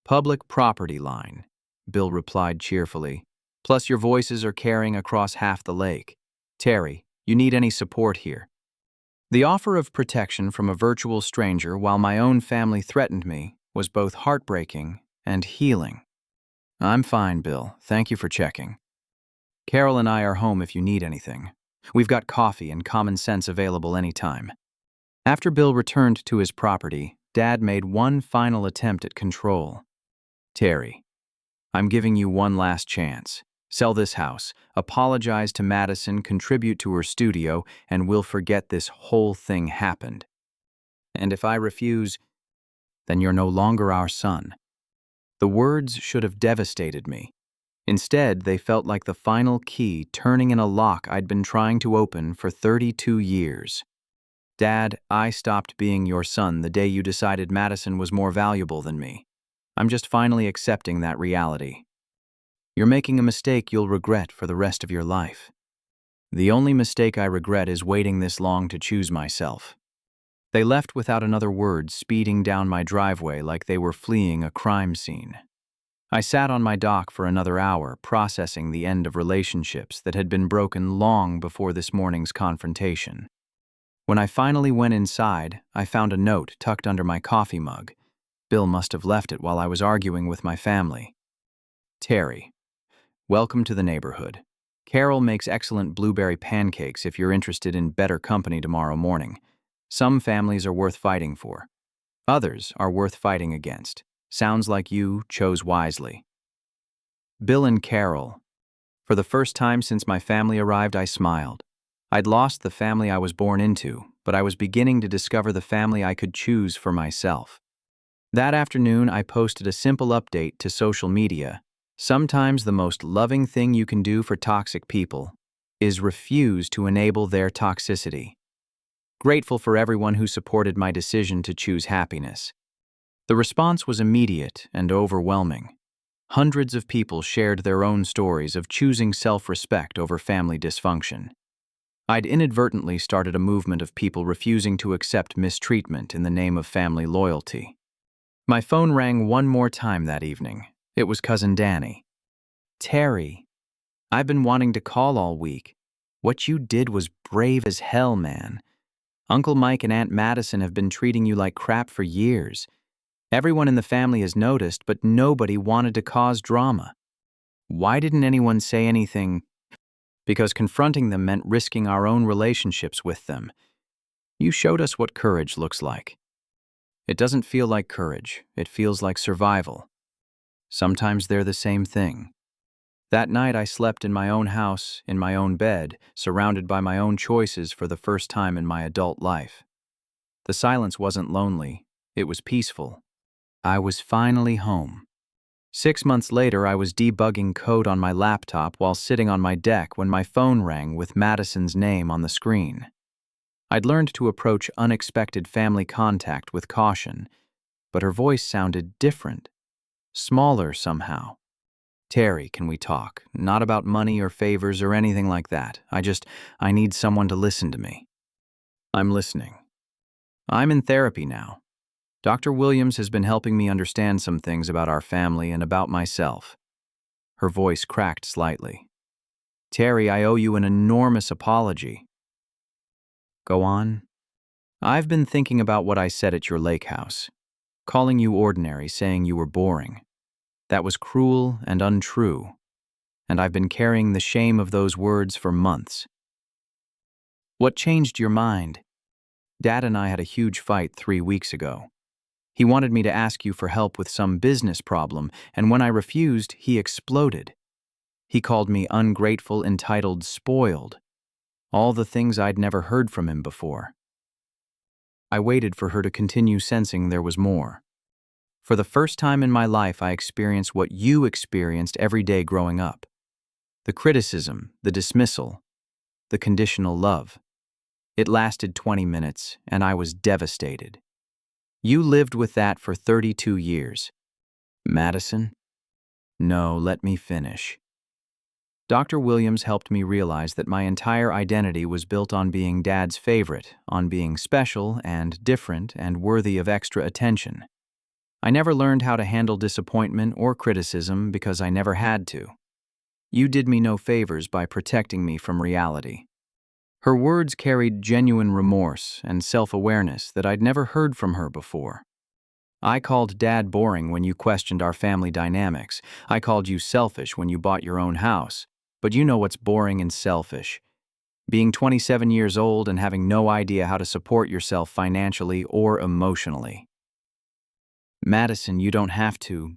Public property line, Bill replied cheerfully. Plus your voices are carrying across half the lake. Terry, you need any support here. The offer of protection from a virtual stranger while my own family threatened me was both heartbreaking and healing. I'm fine, Bill. Thank you for checking. Carol and I are home if you need anything. We've got coffee and common sense available anytime. After Bill returned to his property, Dad made one final attempt at control. Terry, I'm giving you one last chance. Sell this house, apologize to Madison, contribute to her studio, and we'll forget this whole thing happened. And if I refuse, then you're no longer our son. The words should have devastated me. Instead, they felt like the final key turning in a lock I'd been trying to open for 32 years. Dad, I stopped being your son the day you decided Madison was more valuable than me. I'm just finally accepting that reality. You're making a mistake you'll regret for the rest of your life. The only mistake I regret is waiting this long to choose myself. They left without another word, speeding down my driveway like they were fleeing a crime scene. I sat on my dock for another hour, processing the end of relationships that had been broken long before this morning's confrontation. When I finally went inside, I found a note tucked under my coffee mug. Bill must have left it while I was arguing with my family. Terry, welcome to the neighborhood. Carol makes excellent blueberry pancakes if you're interested in better company tomorrow morning. Some families are worth fighting for. Others are worth fighting against. Sounds like you chose wisely. Bill and Carol. For the first time since my family arrived, I smiled. I'd lost the family I was born into, but I was beginning to discover the family I could choose for myself. That afternoon, I posted a simple update to social media. Sometimes the most loving thing you can do for toxic people is refuse to enable their toxicity. Grateful for everyone who supported my decision to choose happiness. The response was immediate and overwhelming. Hundreds of people shared their own stories of choosing self-respect over family dysfunction. I'd inadvertently started a movement of people refusing to accept mistreatment in the name of family loyalty. My phone rang one more time that evening. It was Cousin Danny. Terry, I've been wanting to call all week. What you did was brave as hell, man. Uncle Mike and Aunt Madison have been treating you like crap for years. Everyone in the family has noticed, but nobody wanted to cause drama. Why didn't anyone say anything? Because confronting them meant risking our own relationships with them. You showed us what courage looks like. It doesn't feel like courage. It feels like survival. Sometimes they're the same thing. That night I slept in my own house, in my own bed, surrounded by my own choices for the first time in my adult life. The silence wasn't lonely. It was peaceful. I was finally home. 6 months later, I was debugging code on my laptop while sitting on my deck when my phone rang with Madison's name on the screen. I'd learned to approach unexpected family contact with caution, but her voice sounded different, smaller somehow. Terry, can we talk? Not about money or favors or anything like that. I need someone to listen to me. I'm listening. I'm in therapy now. Dr. Williams has been helping me understand some things about our family and about myself. Her voice cracked slightly. Terry, I owe you an enormous apology. Go on. I've been thinking about what I said at your lake house, calling you ordinary, saying you were boring. That was cruel and untrue, and I've been carrying the shame of those words for months. What changed your mind? Dad and I had a huge fight 3 weeks ago. He wanted me to ask you for help with some business problem, and when I refused, he exploded. He called me ungrateful, entitled, spoiled. All the things I'd never heard from him before. I waited for her to continue, sensing there was more. For the first time in my life, I experienced what you experienced every day growing up. The criticism, the dismissal, the conditional love. It lasted 20 minutes, and I was devastated. You lived with that for 32 years. Madison? No, let me finish. Dr. Williams helped me realize that my entire identity was built on being Dad's favorite, on being special and different and worthy of extra attention. I never learned how to handle disappointment or criticism because I never had to. You did me no favors by protecting me from reality. Her words carried genuine remorse and self-awareness that I'd never heard from her before. I called Dad boring when you questioned our family dynamics. I called you selfish when you bought your own house. But you know what's boring and selfish. Being 27 years old and having no idea how to support yourself financially or emotionally. Madison, you don't have to.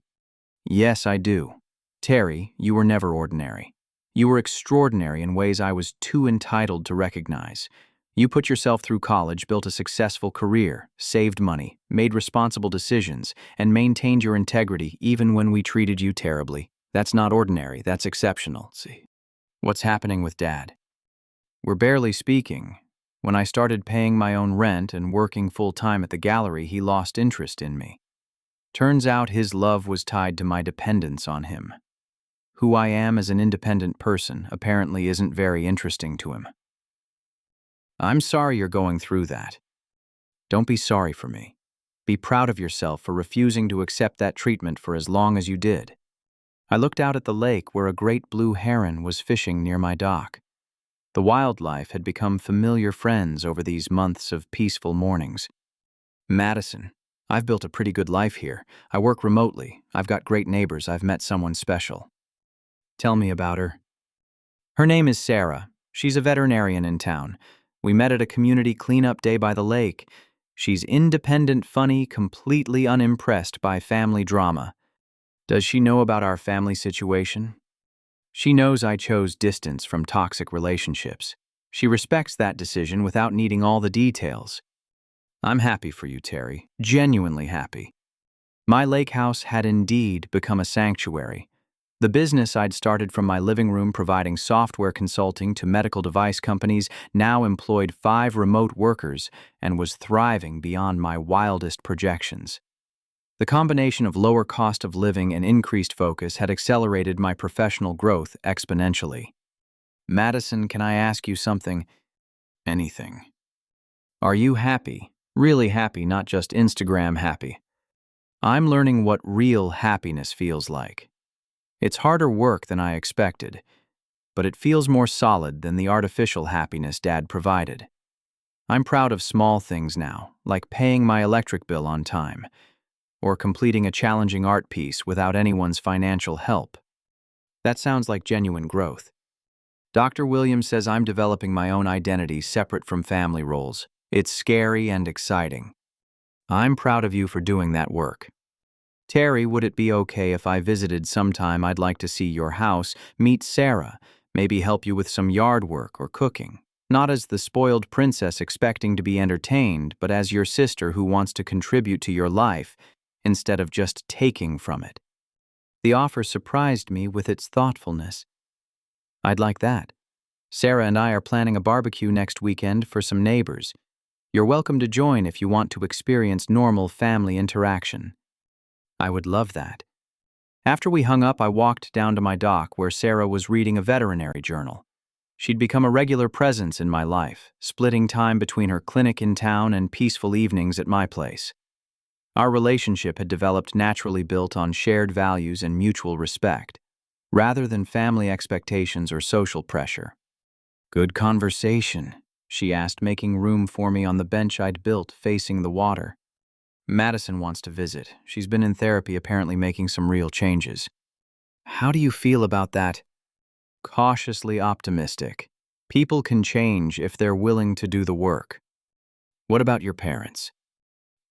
Yes, I do. Terry, you were never ordinary. You were extraordinary in ways I was too entitled to recognize. You put yourself through college, built a successful career, saved money, made responsible decisions, and maintained your integrity even when we treated you terribly. That's not ordinary, that's exceptional. See, what's happening with Dad? We're barely speaking. When I started paying my own rent and working full-time at the gallery, he lost interest in me. Turns out his love was tied to my dependence on him. Who I am as an independent person apparently isn't very interesting to him. I'm sorry you're going through that. Don't be sorry for me. Be proud of yourself for refusing to accept that treatment for as long as you did. I looked out at the lake where a great blue heron was fishing near my dock. The wildlife had become familiar friends over these months of peaceful mornings. Madison, I've built a pretty good life here. I work remotely. I've got great neighbors. I've met someone special. Tell me about her. Her name is Sarah. She's a veterinarian in town. We met at a community cleanup day by the lake. She's independent, funny, completely unimpressed by family drama. Does she know about our family situation? She knows I chose distance from toxic relationships. She respects that decision without needing all the details. I'm happy for you, Terry. Genuinely happy. My lake house had indeed become a sanctuary. The business I'd started from my living room providing software consulting to medical device companies now employed 5 remote workers and was thriving beyond my wildest projections. The combination of lower cost of living and increased focus had accelerated my professional growth exponentially. Madison, can I ask you something? Anything. Are you happy? Really happy, not just Instagram happy. I'm learning what real happiness feels like. It's harder work than I expected, but it feels more solid than the artificial happiness Dad provided. I'm proud of small things now, like paying my electric bill on time, or completing a challenging art piece without anyone's financial help. That sounds like genuine growth. Dr. Williams says I'm developing my own identity separate from family roles. It's scary and exciting. I'm proud of you for doing that work. Terry, would it be okay if I visited sometime? I'd like to see your house, meet Sarah, maybe help you with some yard work or cooking. Not as the spoiled princess expecting to be entertained, but as your sister who wants to contribute to your life instead of just taking from it. The offer surprised me with its thoughtfulness. I'd like that. Sarah and I are planning a barbecue next weekend for some neighbors. You're welcome to join if you want to experience normal family interaction. I would love that. After we hung up, I walked down to my dock where Sarah was reading a veterinary journal. She'd become a regular presence in my life, splitting time between her clinic in town and peaceful evenings at my place. Our relationship had developed naturally built on shared values and mutual respect, rather than family expectations or social pressure. Good conversation, she asked, making room for me on the bench I'd built facing the water. Madison wants to visit. She's been in therapy, apparently making some real changes. How do you feel about that? Cautiously optimistic. People can change if they're willing to do the work. What about your parents?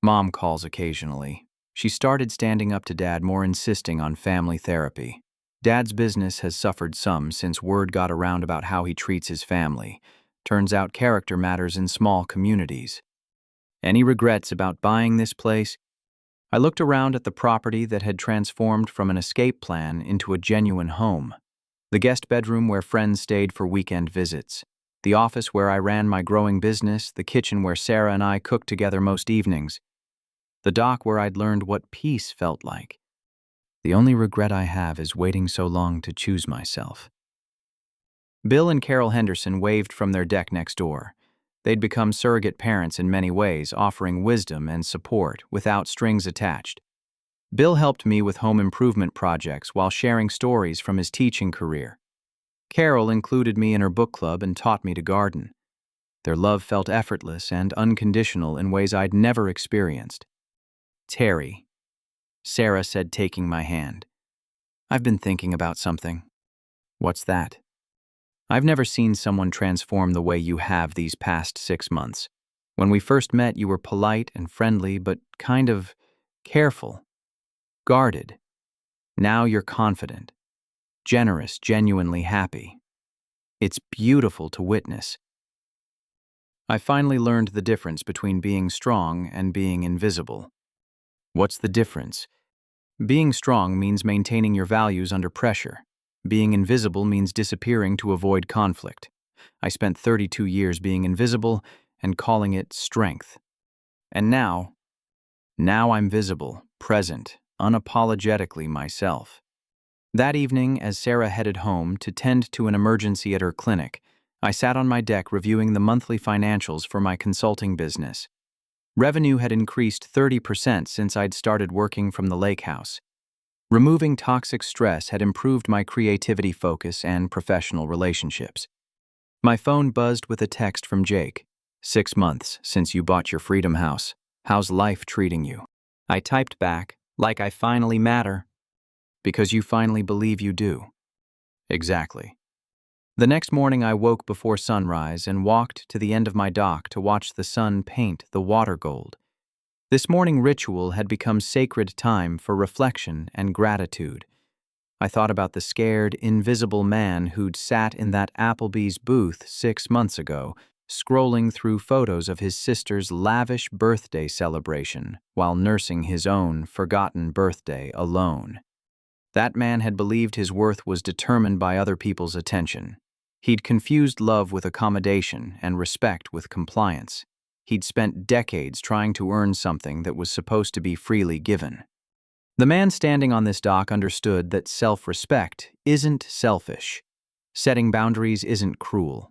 Mom calls occasionally. She started standing up to Dad, more insisting on family therapy. Dad's business has suffered some since word got around about how he treats his family. Turns out character matters in small communities. Any regrets about buying this place? I looked around at the property that had transformed from an escape plan into a genuine home. The guest bedroom where friends stayed for weekend visits. The office where I ran my growing business. The kitchen where Sarah and I cooked together most evenings. The dock where I'd learned what peace felt like. The only regret I have is waiting so long to choose myself. Bill and Carol Henderson waved from their deck next door. They'd become surrogate parents in many ways, offering wisdom and support without strings attached. Bill helped me with home improvement projects while sharing stories from his teaching career. Carol included me in her book club and taught me to garden. Their love felt effortless and unconditional in ways I'd never experienced. Terry, Sarah said, taking my hand. I've been thinking about something. What's that? I've never seen someone transform the way you have these past 6 months. When we first met, you were polite and friendly, but kind of careful, guarded. Now you're confident, generous, genuinely happy. It's beautiful to witness. I finally learned the difference between being strong and being invisible. What's the difference? Being strong means maintaining your values under pressure. Being invisible means disappearing to avoid conflict. I spent 32 years being invisible and calling it strength. And now I'm visible, present, unapologetically myself. That evening, as Sarah headed home to tend to an emergency at her clinic, I sat on my deck reviewing the monthly financials for my consulting business. Revenue had increased 30% since I'd started working from the lake house. Removing toxic stress had improved my creativity focus and professional relationships. My phone buzzed with a text from Jake. 6 months since you bought your Freedom House. How's life treating you? I typed back, like I finally matter. Because you finally believe you do. Exactly. The next morning I woke before sunrise and walked to the end of my dock to watch the sun paint the water gold. This morning ritual had become sacred time for reflection and gratitude. I thought about the scared, invisible man who'd sat in that Applebee's booth 6 months ago, scrolling through photos of his sister's lavish birthday celebration while nursing his own forgotten birthday alone. That man had believed his worth was determined by other people's attention. He'd confused love with accommodation and respect with compliance. He'd spent decades trying to earn something that was supposed to be freely given. The man standing on this dock understood that self-respect isn't selfish. Setting boundaries isn't cruel.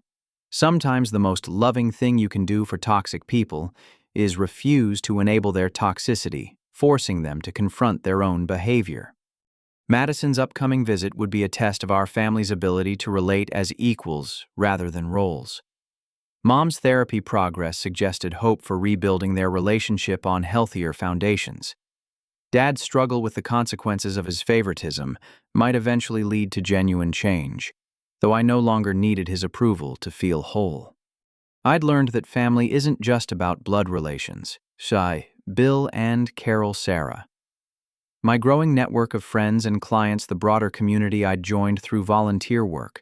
Sometimes the most loving thing you can do for toxic people is refuse to enable their toxicity, forcing them to confront their own behavior. Madison's upcoming visit would be a test of our family's ability to relate as equals rather than roles. Mom's therapy progress suggested hope for rebuilding their relationship on healthier foundations. Dad's struggle with the consequences of his favoritism might eventually lead to genuine change, though I no longer needed his approval to feel whole. I'd learned that family isn't just about blood relations. Bill and Carol Sarah. My growing network of friends and clients, the broader community I'd joined through volunteer work,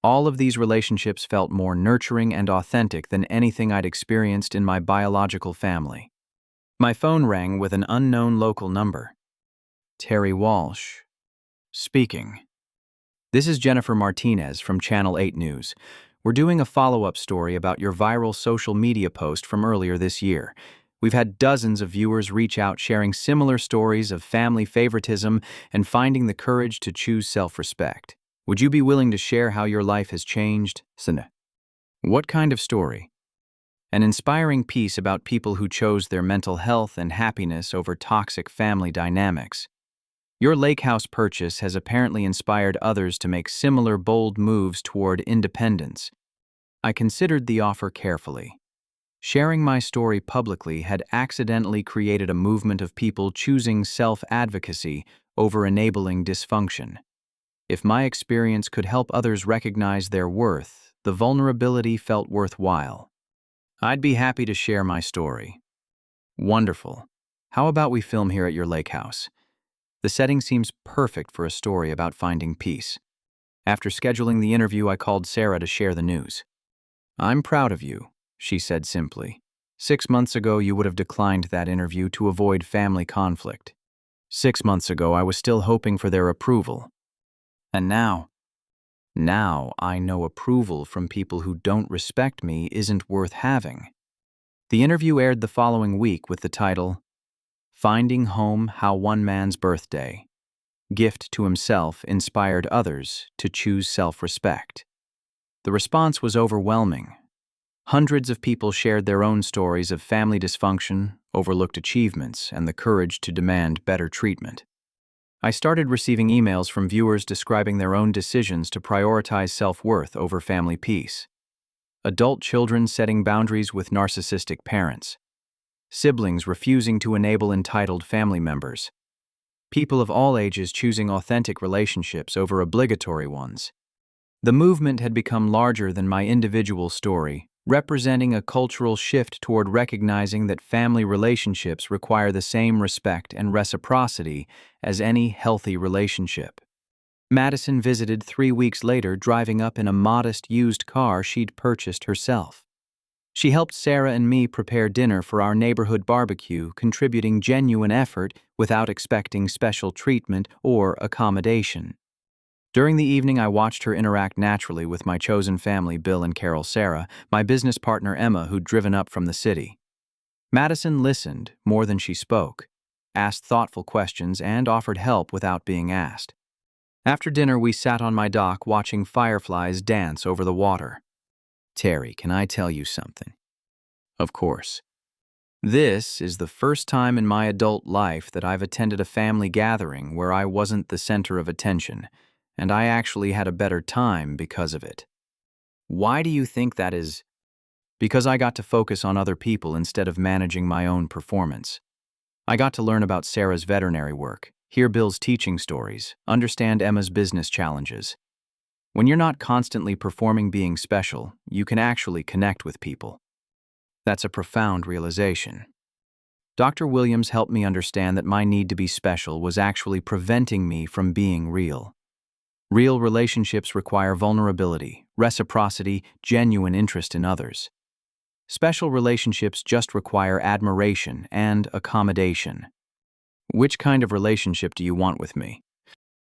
all of these relationships felt more nurturing and authentic than anything I'd experienced in my biological family. My phone rang with an unknown local number. Terry Walsh. Speaking. This is Jennifer Martinez from Channel 8 News. We're doing a follow-up story about your viral social media post from earlier this year. We've had dozens of viewers reach out sharing similar stories of family favoritism and finding the courage to choose self-respect. Would you be willing to share how your life has changed? What kind of story? An inspiring piece about people who chose their mental health and happiness over toxic family dynamics. Your lake house purchase has apparently inspired others to make similar bold moves toward independence. I considered the offer carefully. Sharing my story publicly had accidentally created a movement of people choosing self-advocacy over enabling dysfunction. If my experience could help others recognize their worth, the vulnerability felt worthwhile. I'd be happy to share my story. Wonderful. How about we film here at your lake house? The setting seems perfect for a story about finding peace. After scheduling the interview, I called Sarah to share the news. I'm proud of you, she said simply. 6 months ago, you would have declined that interview to avoid family conflict. 6 months ago, I was still hoping for their approval. And now I know approval from people who don't respect me isn't worth having. The interview aired the following week with the title, Finding Home: How One Man's Birthday, Gift to Himself Inspired Others to Choose Self-Respect. The response was overwhelming. Hundreds of people shared their own stories of family dysfunction, overlooked achievements, and the courage to demand better treatment. I started receiving emails from viewers describing their own decisions to prioritize self-worth over family peace. Adult children setting boundaries with narcissistic parents. Siblings refusing to enable entitled family members. People of all ages choosing authentic relationships over obligatory ones. The movement had become larger than my individual story, representing a cultural shift toward recognizing that family relationships require the same respect and reciprocity as any healthy relationship. Madison visited 3 weeks later, driving up in a modest used car she'd purchased herself. She helped Sarah and me prepare dinner for our neighborhood barbecue, contributing genuine effort without expecting special treatment or accommodation. During the evening, I watched her interact naturally with my chosen family, Bill and Carol Sarah, my business partner Emma, who'd driven up from the city. Madison listened more than she spoke, asked thoughtful questions, and offered help without being asked. After dinner, we sat on my dock watching fireflies dance over the water. Terry, can I tell you something? Of course. This is the first time in my adult life that I've attended a family gathering where I wasn't the center of attention, and I actually had a better time because of it. Why do you think that is? Because I got to focus on other people instead of managing my own performance. I got to learn about Sarah's veterinary work, hear Bill's teaching stories, understand Emma's business challenges. When you're not constantly performing being special, you can actually connect with people. That's a profound realization. Dr. Williams helped me understand that my need to be special was actually preventing me from being real. Real relationships require vulnerability, reciprocity, genuine interest in others. Special relationships just require admiration and accommodation. Which kind of relationship do you want with me?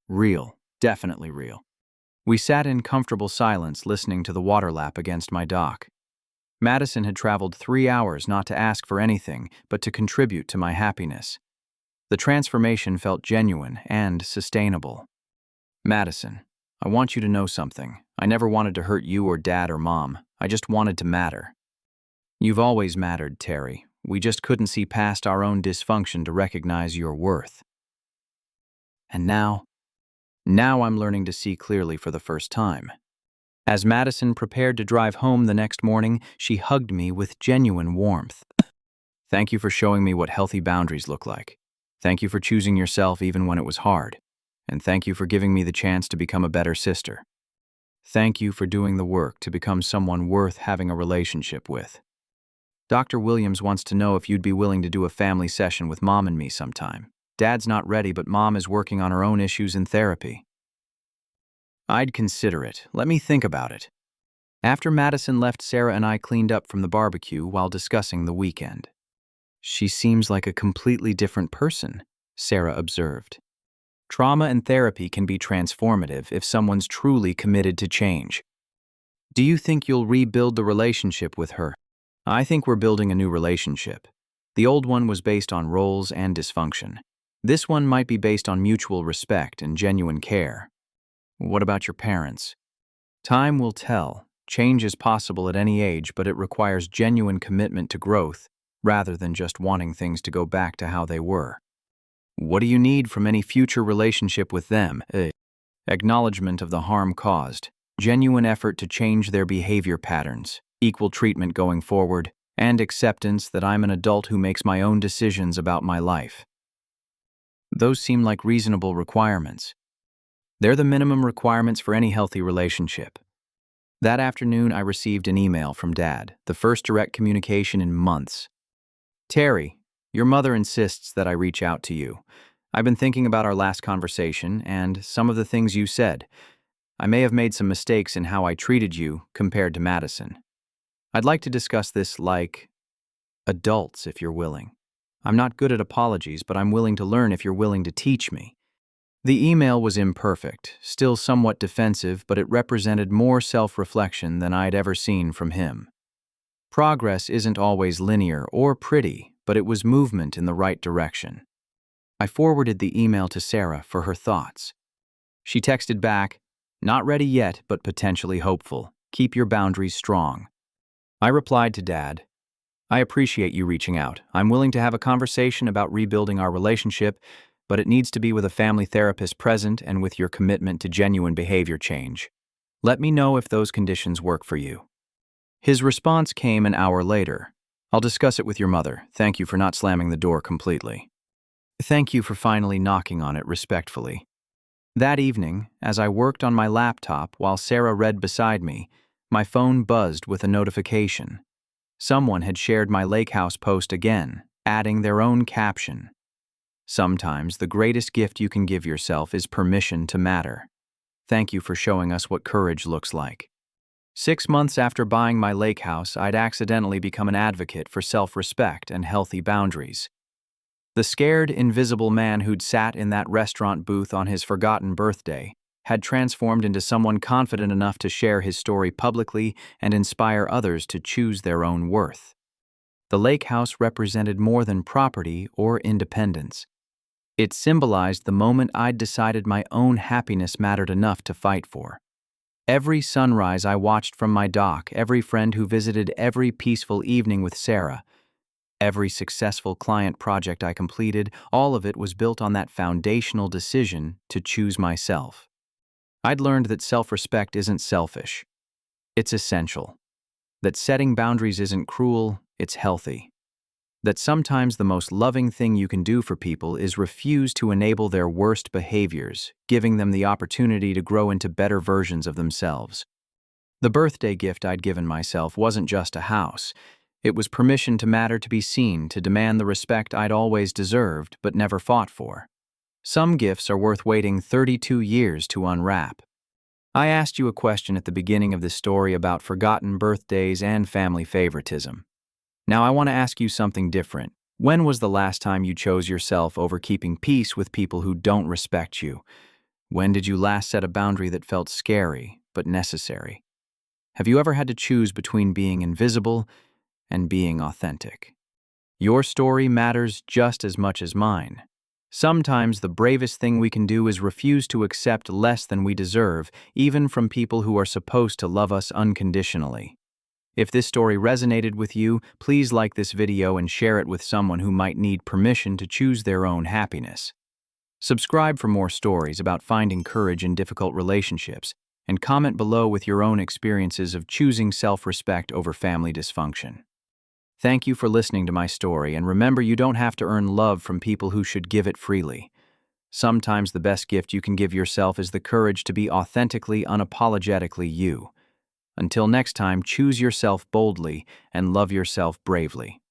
Real, definitely real. We sat in comfortable silence listening to the water lap against my dock. Madison had traveled 3 hours not to ask for anything, but to contribute to my happiness. The transformation felt genuine and sustainable. Madison, I want you to know something. I never wanted to hurt you or Dad or Mom. I just wanted to matter. You've always mattered, Terry. We just couldn't see past our own dysfunction to recognize your worth. And now I'm learning to see clearly for the first time. As Madison prepared to drive home the next morning, she hugged me with genuine warmth. Thank you for showing me what healthy boundaries look like. Thank you for choosing yourself even when it was hard. And thank you for giving me the chance to become a better sister. Thank you for doing the work to become someone worth having a relationship with. Dr. Williams wants to know if you'd be willing to do a family session with Mom and me sometime. Dad's not ready, but Mom is working on her own issues in therapy. I'd consider it. Let me think about it. After Madison left, Sarah and I cleaned up from the barbecue while discussing the weekend. She seems like a completely different person, Sarah observed. Trauma and therapy can be transformative if someone's truly committed to change. Do you think you'll rebuild the relationship with her? I think we're building a new relationship. The old one was based on roles and dysfunction. This one might be based on mutual respect and genuine care. What about your parents? Time will tell. Change is possible at any age, but it requires genuine commitment to growth rather than just wanting things to go back to how they were. What do you need from any future relationship with them? Acknowledgement of the harm caused, genuine effort to change their behavior patterns, equal treatment going forward, and acceptance that I'm an adult who makes my own decisions about my life. Those seem like reasonable requirements. They're the minimum requirements for any healthy relationship. That afternoon, I received an email from Dad, the first direct communication in months. Terry, your mother insists that I reach out to you. I've been thinking about our last conversation and some of the things you said. I may have made some mistakes in how I treated you compared to Madison. I'd like to discuss this like adults, if you're willing. I'm not good at apologies, but I'm willing to learn if you're willing to teach me. The email was imperfect, still somewhat defensive, but it represented more self-reflection than I'd ever seen from him. Progress isn't always linear or pretty, but it was movement in the right direction. I forwarded the email to Sarah for her thoughts. She texted back, "Not ready yet, but potentially hopeful. Keep your boundaries strong." I replied to Dad, "I appreciate you reaching out. I'm willing to have a conversation about rebuilding our relationship, but it needs to be with a family therapist present and with your commitment to genuine behavior change. Let me know if those conditions work for you." His response came an hour later. "I'll discuss it with your mother. Thank you for not slamming the door completely. Thank you for finally knocking on it respectfully." That evening, as I worked on my laptop while Sarah read beside me, my phone buzzed with a notification. Someone had shared my lake house post again, adding their own caption. Sometimes the greatest gift you can give yourself is permission to matter. Thank you for showing us what courage looks like. 6 months after buying my lake house, I'd accidentally become an advocate for self-respect and healthy boundaries. The scared, invisible man who'd sat in that restaurant booth on his forgotten birthday had transformed into someone confident enough to share his story publicly and inspire others to choose their own worth. The lake house represented more than property or independence. It symbolized the moment I'd decided my own happiness mattered enough to fight for. Every sunrise I watched from my dock, every friend who visited, every peaceful evening with Sarah, every successful client project I completed, all of it was built on that foundational decision to choose myself. I'd learned that self-respect isn't selfish. It's essential. That setting boundaries isn't cruel, it's healthy. That sometimes the most loving thing you can do for people is refuse to enable their worst behaviors, giving them the opportunity to grow into better versions of themselves. The birthday gift I'd given myself wasn't just a house. It was permission to matter, to be seen, to demand the respect I'd always deserved but never fought for. Some gifts are worth waiting 32 years to unwrap. I asked you a question at the beginning of this story about forgotten birthdays and family favoritism. Now I want to ask you something different. When was the last time you chose yourself over keeping peace with people who don't respect you? When did you last set a boundary that felt scary but necessary? Have you ever had to choose between being invisible and being authentic? Your story matters just as much as mine. Sometimes the bravest thing we can do is refuse to accept less than we deserve, even from people who are supposed to love us unconditionally. If this story resonated with you, please like this video and share it with someone who might need permission to choose their own happiness. Subscribe for more stories about finding courage in difficult relationships, and comment below with your own experiences of choosing self-respect over family dysfunction. Thank you for listening to my story, and remember, you don't have to earn love from people who should give it freely. Sometimes the best gift you can give yourself is the courage to be authentically, unapologetically you. Until next time, choose yourself boldly and love yourself bravely.